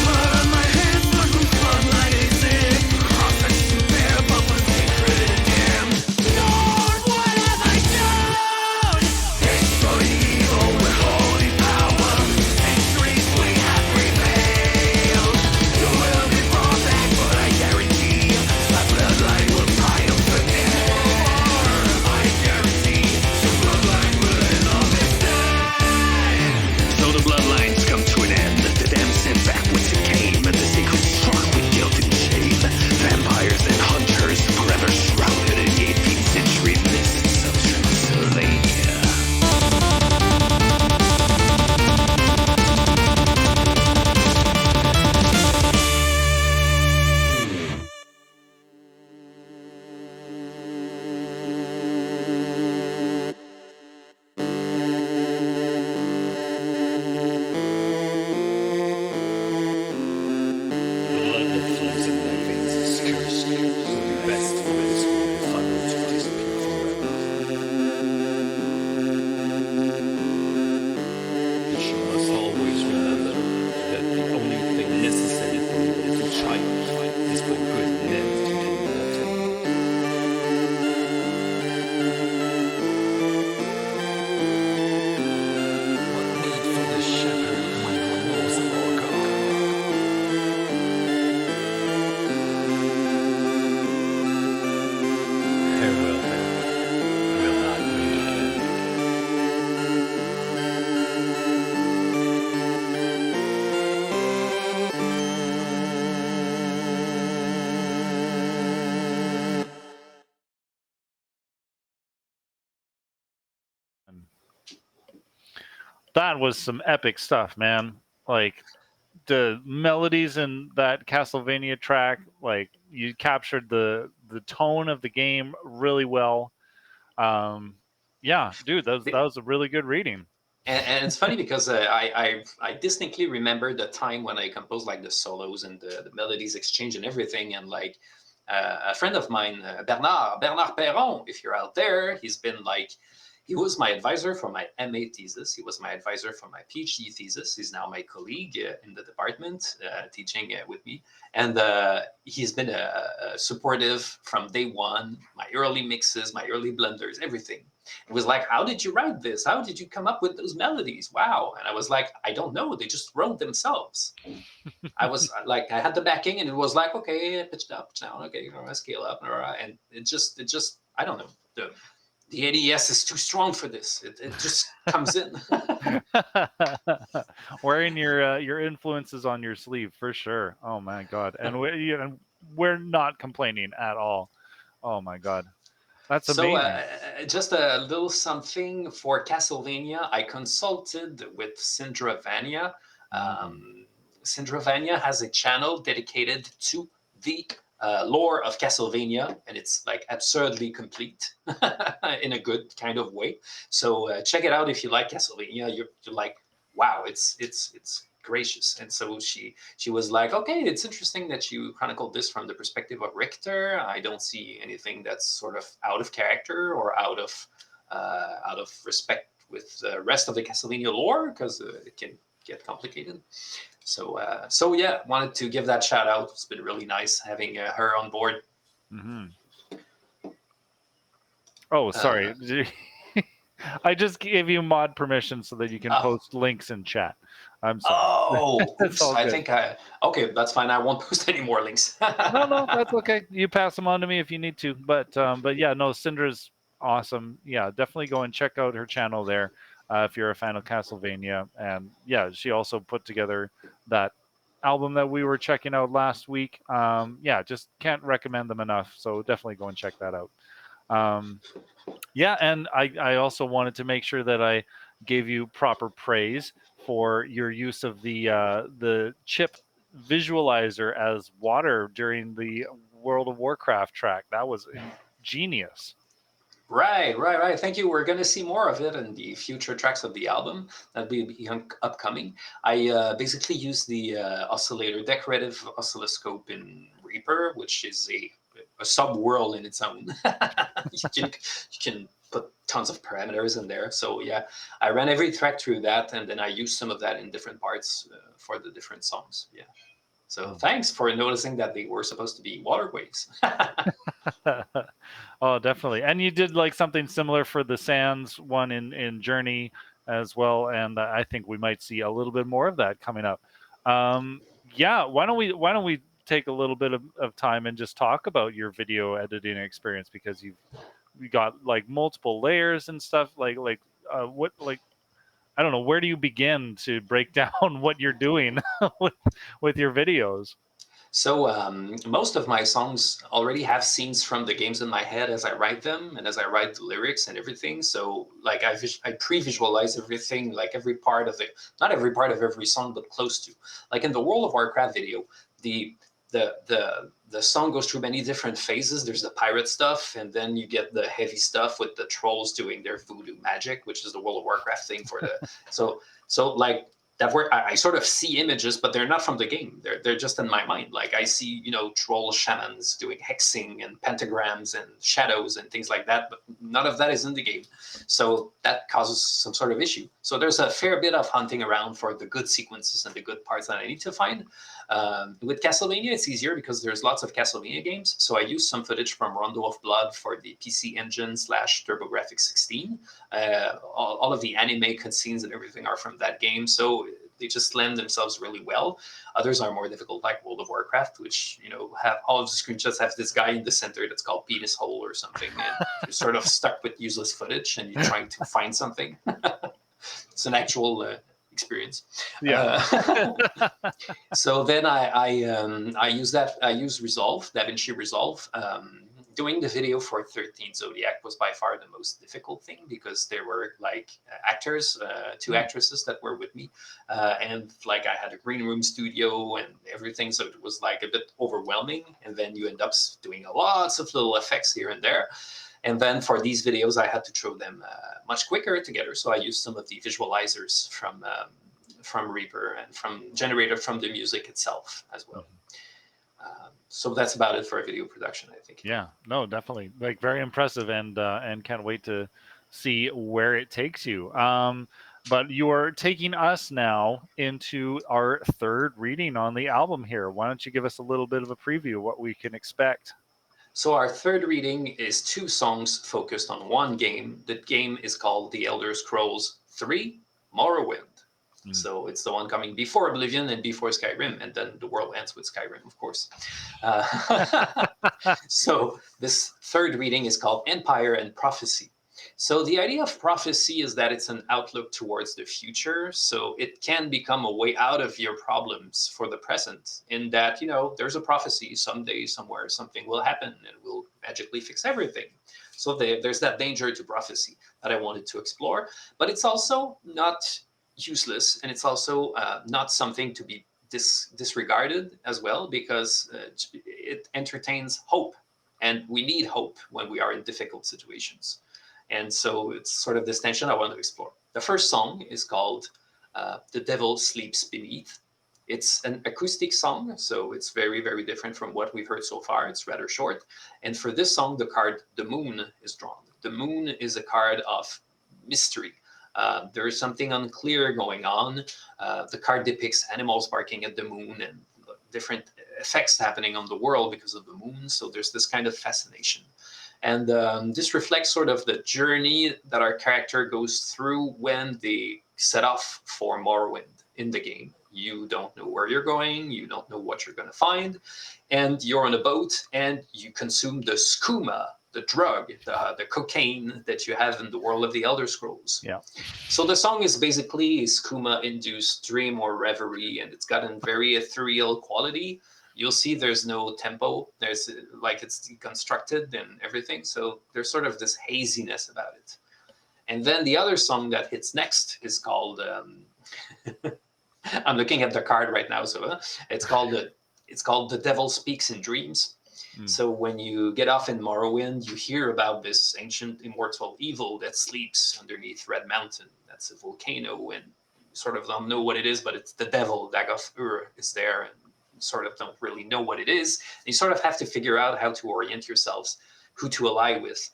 Blood on my hands, but whose bloodline is it? Process to bear, but was sacred and damned. Lord, what have I done? Destroying evil with holy power. Centuries we have prevailed. You will be brought back, but I guarantee my bloodline will triumph again. I guarantee your bloodline will end on this day. So the bloodlines come to an end. The damned sent back whence it came, and the sacred struck with guilt and shame. Vampires and hunters forever shrouded in 18th century mists of Transylvania. The blood that flows in my veins is cursed. It would be best for this world if I were to disappear forever. But you must always remember that the only thing necessary for your little child is for good men to do nothing. What need for the shepherd when the wolves are gone? Farewell, will not meet again. That was some epic stuff, man. Like the melodies in that Castlevania track, like you captured the tone of the game really well. Yeah, dude, that was a really good reading. And it's funny because I distinctly remember the time when I composed like the solos and the melodies exchange and everything. And like a friend of mine, Bernard Perron, if you're out there, he's been like, he was my advisor for my MA thesis. He was my advisor for my PhD thesis. He's now my colleague in the department teaching with me. And he's been supportive from day one, my early mixes, my early blenders, everything. It was like, how did you write this? How did you come up with those melodies? Wow. And I was like, I don't know. They just wrote themselves. I was like, I had the backing and it was like, okay, pitch it up, pitch down, okay, scale up. And it just, I don't know. The ADS is too strong for this. It just comes in. Wearing your influences on your sleeve for sure. Oh my god, and we're not complaining at all. Oh my god, that's amazing. So just a little something for Castlevania. I consulted with Sindra Vania. Syndrovania has a channel dedicated to the lore of Castlevania, and it's like absurdly complete in a good kind of way. So check it out if you like Castlevania. You're like, wow, it's gracious. And so she was like, okay, it's interesting that you chronicled this from the perspective of Richter. I don't see anything that's sort of out of character or out of respect with the rest of the Castlevania lore, because it can get complicated. So yeah, wanted to give that shout out. It's been really nice having her on board. Mm-hmm. Oh, sorry. I just gave you mod permission so that you can post links in chat. I'm sorry. Oh, It's all I good. think okay, that's fine. I won't post any more links. No, that's okay. You pass them on to me if you need to. But yeah, no, Syndra's awesome. Yeah, definitely go and check out her channel there if you're a fan of Castlevania. And yeah, she also put together that album that we were checking out last week. Yeah, just can't recommend them enough. So definitely go and check that out. Yeah, and I also wanted to make sure that I gave you proper praise for your use of the chip visualizer as water during the World of Warcraft track. That was genius. Right. Thank you. We're going to see more of it in the future tracks of the album. That'll be upcoming. I basically use the oscillator, decorative oscilloscope in Reaper, which is a sub-world in its own. you can put tons of parameters in there. So yeah, I ran every track through that, and then I used some of that in different parts for the different songs. Yeah. So thanks for noticing that they were supposed to be waterways. Oh, definitely. And you did like something similar for the Sands one in Journey as well, and I think we might see a little bit more of that coming up. Yeah, why don't we take a little bit of time and just talk about your video editing experience, because you got like multiple layers and stuff. What, like, I don't know, where do you begin to break down what you're doing with your videos? So most of my songs already have scenes from the games in my head as I write them and as I write the lyrics and everything. So like I pre-visualize everything, like every part of it, not every part of every song, but close to. Like in the World of Warcraft video, the song goes through many different phases. There's the pirate stuff, and then you get the heavy stuff with the trolls doing their voodoo magic, which is the World of Warcraft thing for the so like that where I sort of see images, but they're not from the game. They're just in my mind. Like I see, troll shamans doing hexing and pentagrams and shadows and things like that, but none of that is in the game. So that causes some sort of issue. So there's a fair bit of hunting around for the good sequences and the good parts that I need to find. With Castlevania, it's easier because there's lots of Castlevania games. So I use some footage from Rondo of Blood for the PC Engine / TurboGrafx 16. All of the anime cutscenes and everything are from that game. So they just lend themselves really well. Others are more difficult, like World of Warcraft, which, have all of the screenshots have this guy in the center that's called Penis Hole or something. And you're sort of stuck with useless footage and you're trying to find something. It's an actual experience. Yeah. So then I use that. I use Resolve, DaVinci Resolve. Doing the video for 13 Zodiac was by far the most difficult thing because there were like actors, two actresses that were with me, and like I had a green room studio and everything, so it was like a bit overwhelming. And then you end up doing lots of little effects here and there. And then for these videos, I had to throw them much quicker together. So I used some of the visualizers from Reaper and generated from the music itself as well. So that's about it for a video production, I think. Yeah, no, definitely, like very impressive, and can't wait to see where it takes you. But you are taking us now into our third reading on the album here. Why don't you give us a little bit of a preview of what we can expect? So our third reading is 2 songs focused on one game. The game is called The Elder Scrolls 3 Morrowind. So it's the one coming before Oblivion and before Skyrim, and then the world ends with Skyrim, of course. So this third reading is called Empire and Prophecy. So the idea of prophecy is that it's an outlook towards the future. So it can become a way out of your problems for the present, in that, there's a prophecy someday, somewhere, something will happen and will magically fix everything. So there's that danger to prophecy that I wanted to explore. But it's also not useless, and it's also not something to be disregarded as well, because it entertains hope, and we need hope when we are in difficult situations. And so it's sort of this tension I want to explore. The first song is called The Devil Sleeps Beneath. It's an acoustic song, so it's very, very different from what we've heard so far. It's rather short. And for this song, the card The Moon is drawn. The Moon is a card of mystery. There is something unclear going on. The card depicts animals barking at the moon and different effects happening on the world because of the moon. So there's this kind of fascination. And this reflects sort of the journey that our character goes through when they set off for Morrowind in the game. You don't know where you're going, you don't know what you're going to find, and you're on a boat and you consume the skooma, the drug, the cocaine that you have in the world of the Elder Scrolls. Yeah. So the song is basically a skooma-induced dream or reverie, and it's got a very ethereal quality. You'll see there's no tempo. There's like it's deconstructed and everything. So there's sort of this haziness about it. And then the other song that hits next is called, I'm looking at the card right now. So it's called The Devil Speaks in Dreams. So when you get off in Morrowind, you hear about this ancient immortal evil that sleeps underneath Red Mountain. That's a volcano, and you sort of don't know what it is, but it's the devil, Dagoth-Ur, is there, and you sort of don't really know what it is. And you sort of have to figure out how to orient yourselves, who to ally with.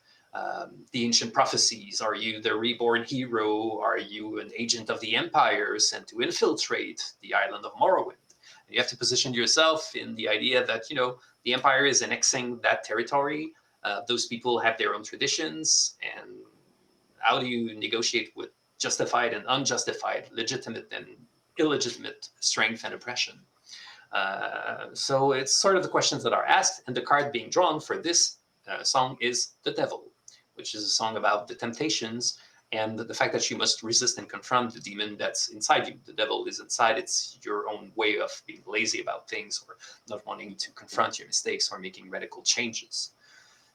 The ancient prophecies. Are you the reborn hero? Are you an agent of the Empire sent to infiltrate the island of Morrowind? And you have to position yourself in the idea that, you know, the Empire is annexing that territory. Those people have their own traditions. And how do you negotiate with justified and unjustified, legitimate and illegitimate strength and oppression? So it's sort of the questions that are asked. And the card being drawn for this song is The Devil, which is a song about the temptations and the fact that you must resist and confront the demon that's inside you. The devil is inside. It's your own way of being lazy about things or not wanting to confront your mistakes or making radical changes.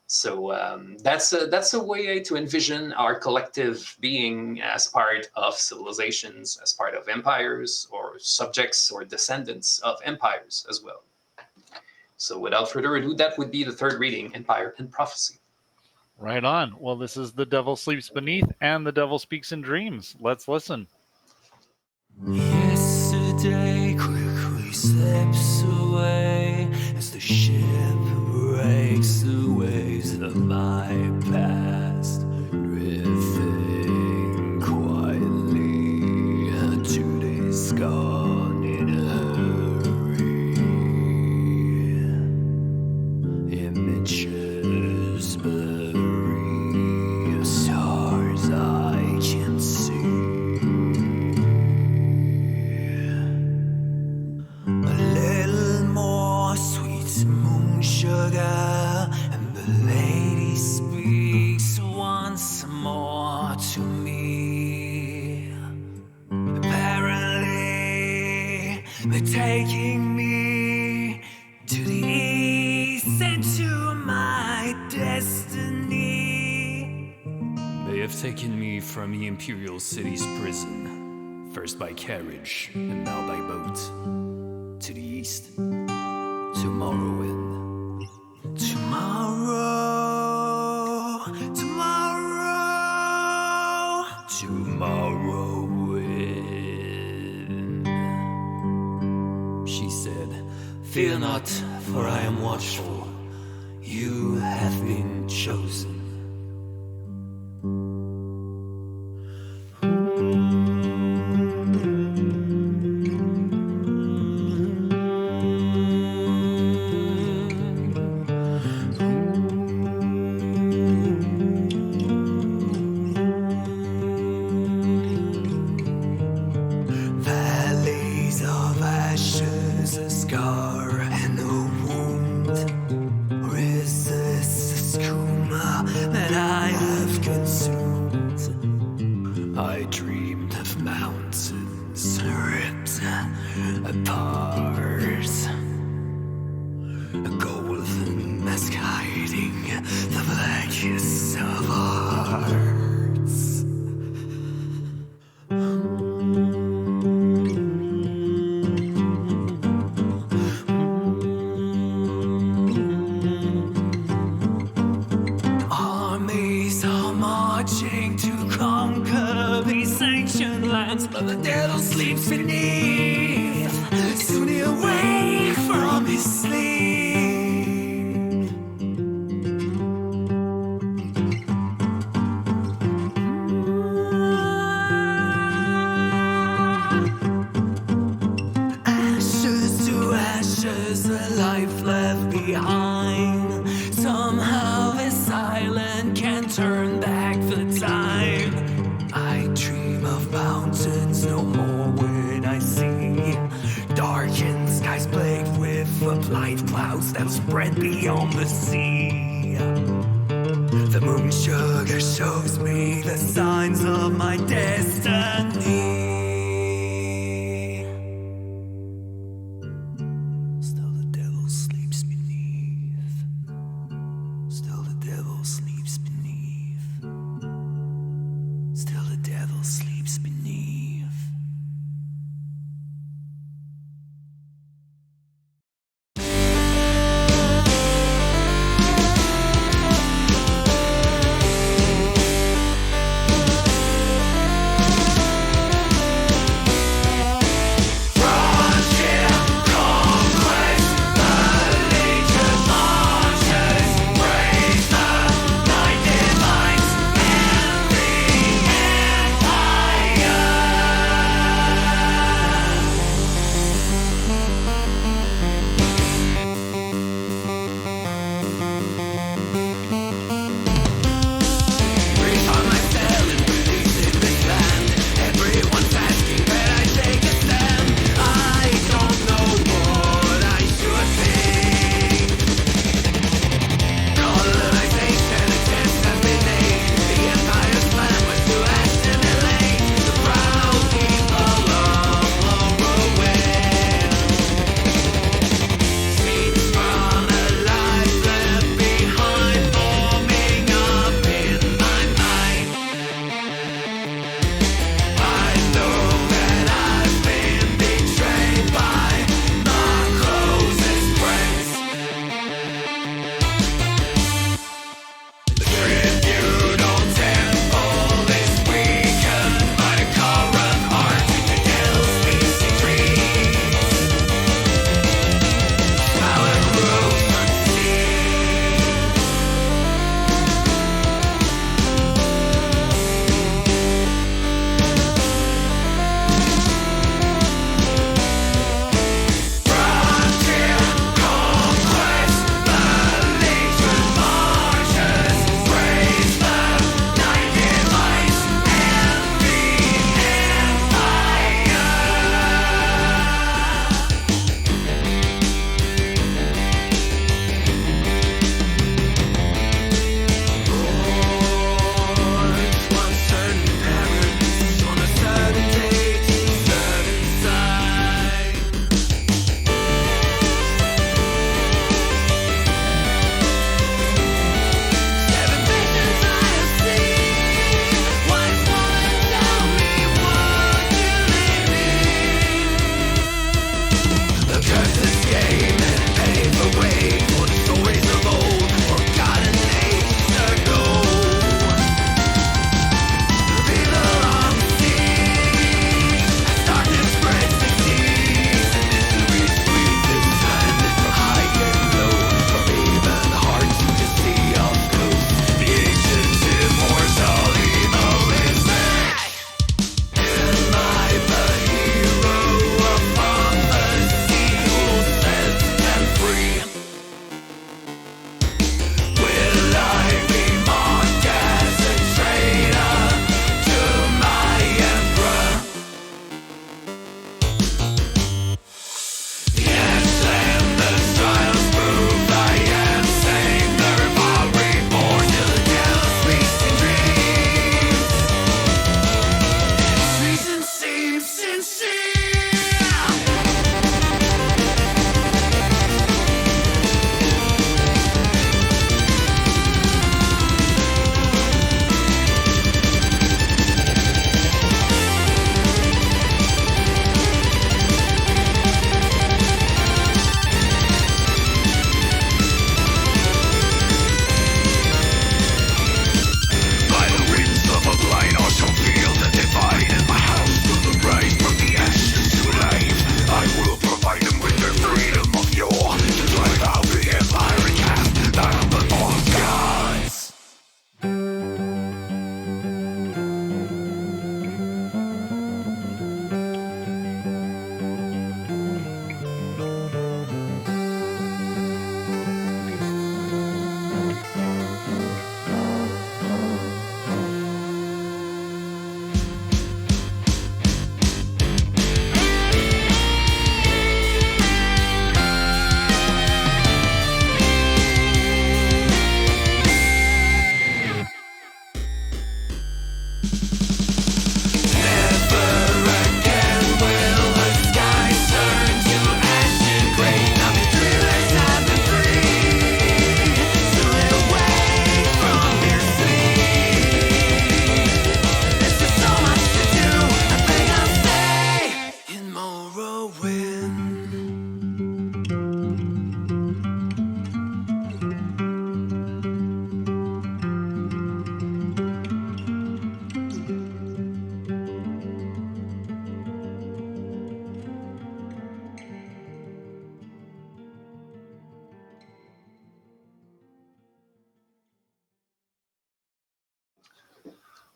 So that's a way to envision our collective being as part of civilizations, as part of empires or subjects or descendants of empires as well. So without further ado, that would be the third reading, Empire and Prophecy. Right on. Well, this is The Devil Sleeps Beneath and The Devil Speaks in Dreams. Let's listen. Yesterday quickly slips away as the ship breaks the waves of my past, drifting quietly. 2 days gone in a hurry. Images blurry of stars I can see. A little more sweet moon sugar, and the lady speaks once more to me. Apparently, they're taking me to the east and to my destiny. They have taken me from the Imperial City's prison, first by carriage and now by boat, to the east, to Morrowind. Tomorrow, she said, "Fear not, for I am watchful. You have been chosen." Valleys of ashes, a scar and a wound. Resist the skooma that I have consumed. I dreamed of mountains ripped apart, a golden mask hiding the blackest of hearts. but the devil sleeps beneath. Soon he'll wake from his sleep. Ashes to ashes, the life left behind. Somehow this silent can turn back the time. I dream of mountains no more when I see darkened skies plagued with the blight clouds that spread beyond the sea. The moon sugar shows me the signs of my destiny. Still the devil sleeps beneath. Still the devil sleeps beneath. Still the devil sleeps beneath.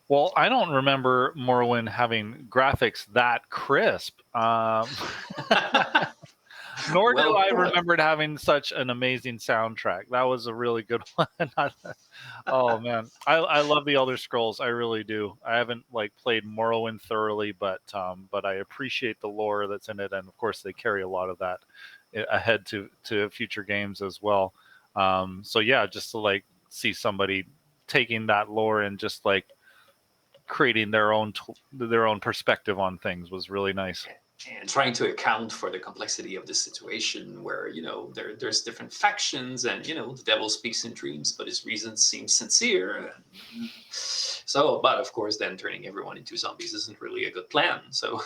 Well, I don't remember Morrowind having graphics that crisp. Nor do I remember it having such an amazing soundtrack. That was a really good one. Oh man, I love the Elder Scrolls. I really do. I haven't like played Morrowind thoroughly, but I appreciate the lore that's in it, and of course they carry a lot of that ahead to future games as well. So yeah, just to like see somebody taking that lore and just like creating their own perspective on things was really nice. And trying to account for the complexity of the situation where, there's different factions and, the devil speaks in dreams, but his reasons seem sincere. So, but of course, then turning everyone into zombies isn't really a good plan. So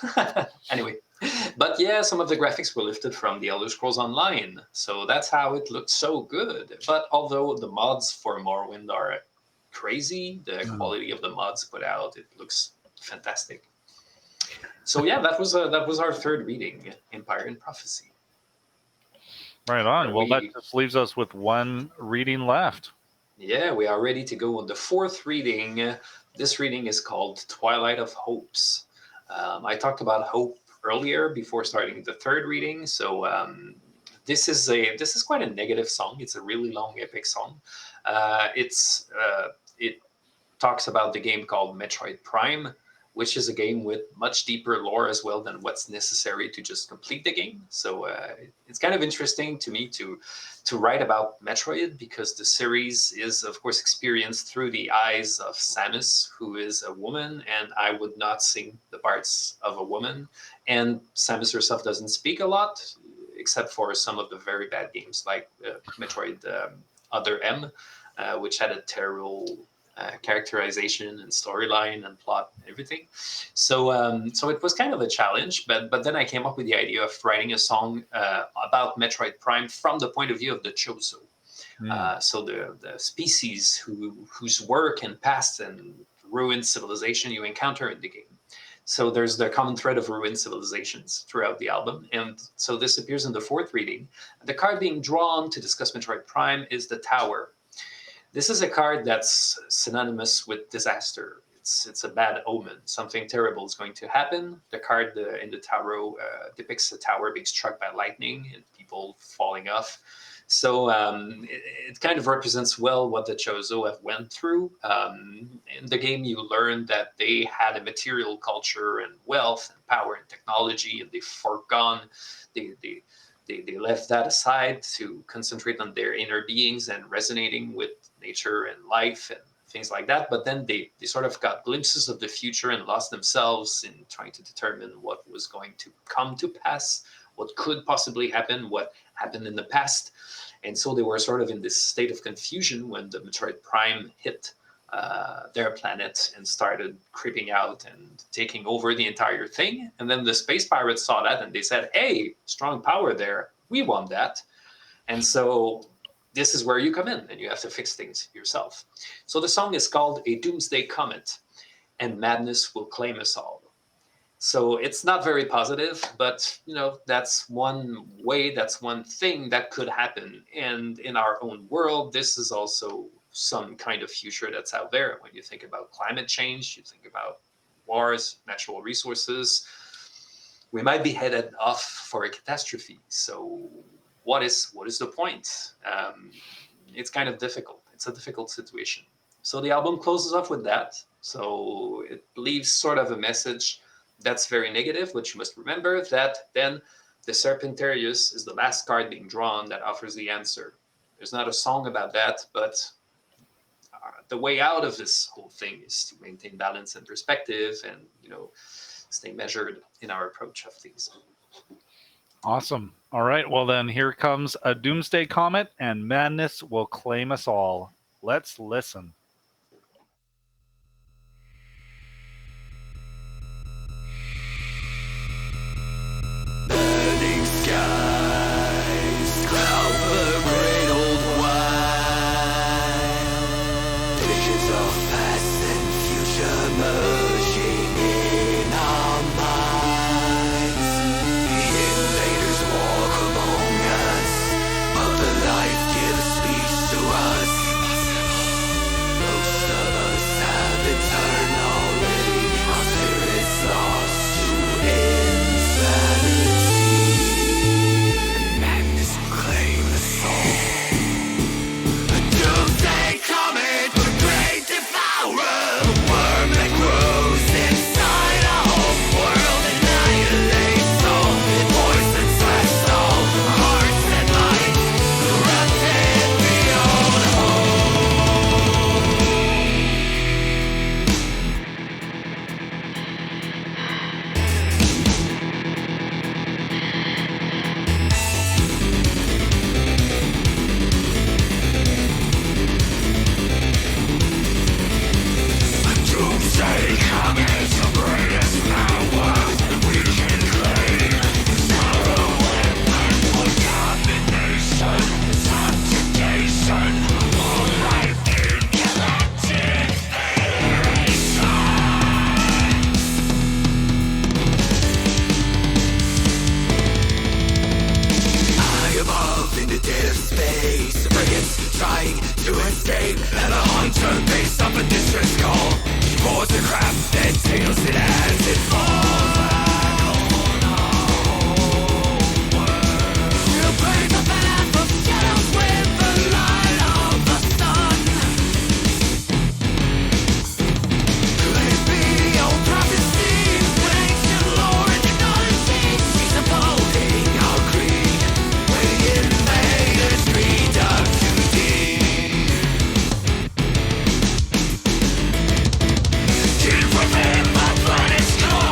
anyway, but yeah, some of the graphics were lifted from the Elder Scrolls Online. So that's how it looked so good. But although the mods for Morrowind are crazy, the quality of the mods put out, it looks fantastic. So yeah, that was our third reading, Empire and Prophecy. Right on. Well, that just leaves us with one reading left. Yeah, we are ready to go on the fourth reading. This reading is called Twilight of Hopes. I talked about hope earlier before starting the third reading. So this is quite a negative song. It's a really long, epic song. It talks about the game called Metroid Prime, which is a game with much deeper lore as well than what's necessary to just complete the game. So it's kind of interesting to me to write about Metroid, because the series is, of course, experienced through the eyes of Samus, who is a woman, and I would not sing the parts of a woman. And Samus herself doesn't speak a lot, except for some of the very bad games, like Metroid Other M, which had a terrible characterization and storyline and plot and everything. So it was kind of a challenge, but then I came up with the idea of writing a song about Metroid Prime from the point of view of the Chozo. So the species whose work and past and ruined civilization you encounter in the game. So there's the common thread of ruined civilizations throughout the album. And so this appears in the fourth reading. The card being drawn to discuss Metroid Prime is the Tower. This is a card that's synonymous with disaster. It's a bad omen. Something terrible is going to happen. The card in the tarot depicts a tower being struck by lightning and people falling off. So it kind of represents well what the Chozo have went through. In the game, you learn that they had a material culture and wealth and power and technology, and they've forgone. They left that aside to concentrate on their inner beings and resonating with nature and life and things like that. But then they sort of got glimpses of the future and lost themselves in trying to determine what was going to come to pass, what could possibly happen, what happened in the past. And so they were sort of in this state of confusion when the Metroid Prime hit their planet and started creeping out and taking over the entire thing. And then the space pirates saw that and they said, hey, strong power there. We want that. And so this is where you come in and you have to fix things yourself. So the song is called A Doomsday Comet, and Madness Will Claim Us All. So it's not very positive, but that's one way, that's one thing that could happen. And in our own world, this is also some kind of future that's out there. When you think about climate change, you think about wars, natural resources, we might be headed off for a catastrophe. So what is the point? It's kind of difficult. It's a difficult situation. So the album closes off with that. So it leaves sort of a message that's very negative, but you must remember that then the Serpentarius is the last card being drawn that offers the answer. There's not a song about that, but the way out of this whole thing is to maintain balance and perspective and, stay measured in our approach of things. Awesome. All right. Well, then here comes A Doomsday Comet, and Madness Will Claim Us All. Let's listen. Burning skies cloud the great old wild. Visions of past and future merging in our minds. The invaders walk among us, but the life gives speech to us. trying to escape, and the hunter picks up a distress call. He pours the crap, then tails it as it falls back on our world. We'll blaze the path of shadows with the light of the sun. Could it be old prophecy, with ancient lore and technology? She's upholding our creed, when the invaders redug too deep. Didn't prepare my planet's core.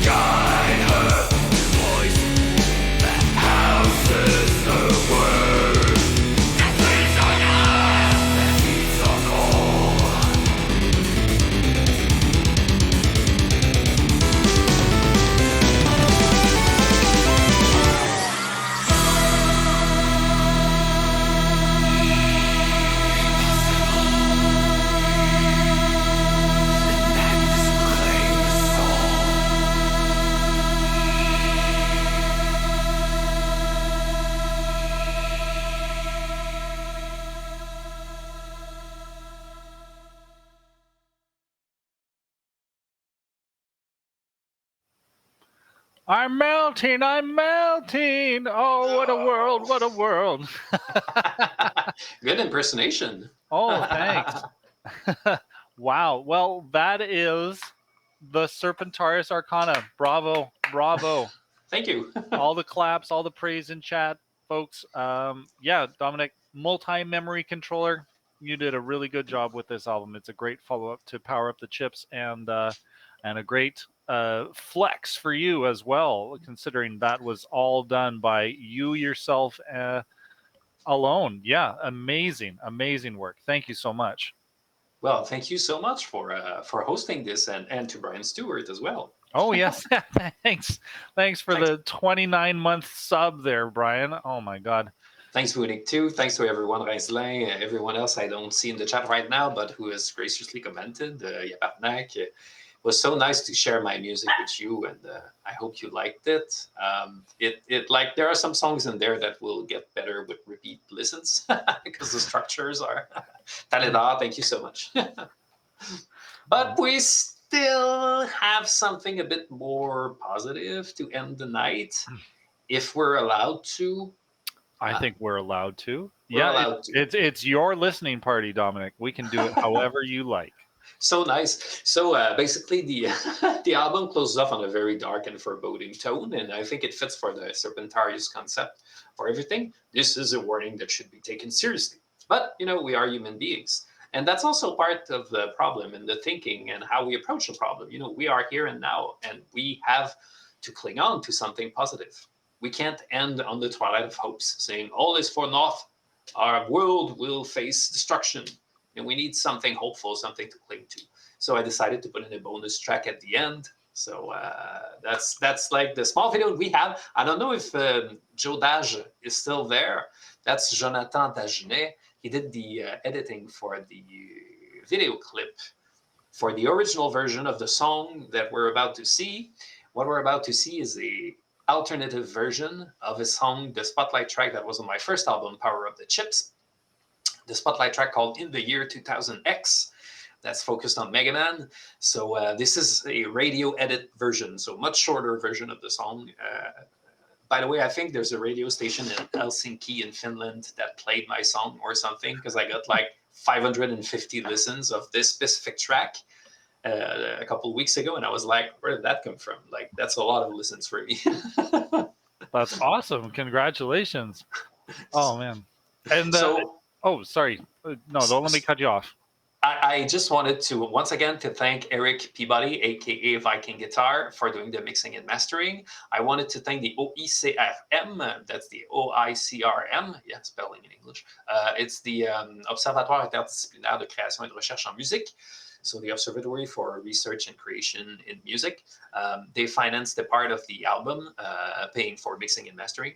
guide her voice that houses the word that lives on earth, that feeds on all. I'm melting, I'm melting. Oh, what a world, what a world. Good impersonation. Oh, thanks. Wow. Well, that is the Serpentarius Arcana. Bravo, bravo. Thank you. All the claps, all the praise in chat, folks. Yeah, Dominic, multi-memory controller. You did a really good job with this album. It's a great follow-up to Power Up the Chips, and a great flex for you as well, considering that was all done by you yourself alone. Yeah, amazing, amazing work. Thank you so much. Well, thank you so much for hosting this, and to Brian Stewart as well. Oh yes, thanks for the 29-month sub there, Brian. Oh my God. Thanks, Vunik, too. Thanks to everyone, Rincelin, everyone else I don't see in the chat right now, but who has graciously commented. Yaparnak. It was so nice to share my music with you, and I hope you liked it. Like there are some songs in there that will get better with repeat listens because the structures are. Taleda, thank you so much. But we still have something a bit more positive to end the night, if we're allowed to. I think we're allowed to. We're allowed to. It's your listening party, Dominic. We can do it however you like. So nice. So basically, the the album closes off on a very dark and foreboding tone, and I think it fits for the Serpentarius concept for everything. This is a warning that should be taken seriously. But we are human beings, and that's also part of the problem in the thinking and how we approach the problem. We are here and now, and we have to cling on to something positive. We can't end on the twilight of hopes, saying all is for naught. Our world will face destruction, and we need something hopeful, something to cling to. So I decided to put in a bonus track at the end. So that's like the small video we have. I don't know if Joe Dage is still there. That's Jonathan Dagenet. He did the editing for the video clip for the original version of the song that we're about to see. What we're about to see is a alternative version of a song, the Spotlight track that was on my first album, Power Up the Chips. The Spotlight track called In the Year 2000X. That's focused on Mega Man. So this is a radio edit version, so much shorter version of the song. By the way, I think there's a radio station in Helsinki in Finland that played my song or something, because I got like 550 listens of this specific track a couple of weeks ago, and I was like, where did that come from? Like, that's a lot of listens for me. That's awesome. Congratulations. Oh man. And So, oh, sorry. No, don't let me cut you off. I just wanted to once again to thank Eric Peabody, aka Viking Guitar, for doing the mixing and mastering. I wanted to thank the OICRM, that's the OICRM, yeah, spelling in English. It's the Observatoire Interdisciplinaire de Création et de Recherche en Musique. So the Observatory for Research and Creation in Music. They financed the part of the album, paying for mixing and mastering.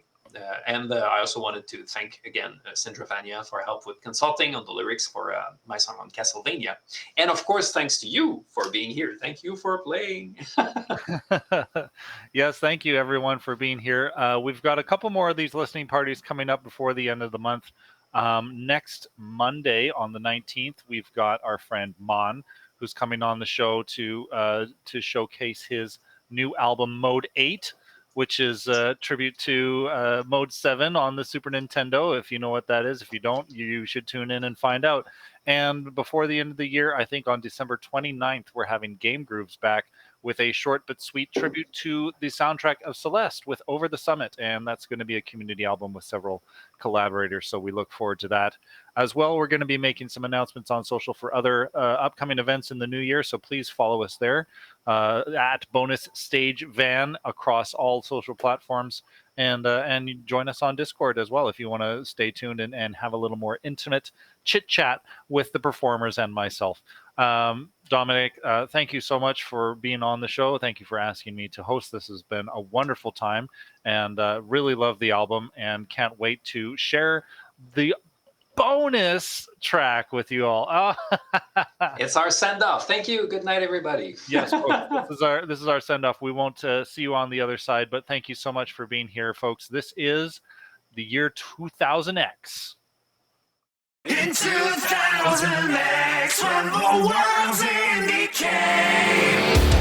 And I also wanted to thank again Sindra Vanya for help with consulting on the lyrics for my song on Castlevania. And of course, thanks to you for being here. Thank you for playing. Yes, thank you everyone for being here. We've got a couple more of these listening parties coming up before the end of the month. Next Monday on the 19th, we've got our friend Mon, who's coming on the show to showcase his new album Mode 8, which is a tribute to Mode 7 on the Super Nintendo. If you know what that is. If you don't, you should tune in and find out. And before the end of the year, I think on December 29th, we're having Game Grooves back with a short but sweet tribute to the soundtrack of Celeste with Over the Summit. And that's going to be a community album with several collaborators. So we look forward to that. As well, we're going to be making some announcements on social for other upcoming events in the new year. So please follow us there at Bonus Stage Van across all social platforms. And join us on Discord as well if you want to stay tuned and have a little more intimate chit chat with the performers and myself. Dominic, thank you so much for being on the show. Thank you for asking me to host. This has been a wonderful time, and really love the album and can't wait to share the bonus track with you all. It's our send-off. Thank you. Good night, everybody. Yes, folks, this is our send-off. We won't see you on the other side, but thank you so much for being here, folks. This is the year 2000X. In 2000X, when the world's in decay.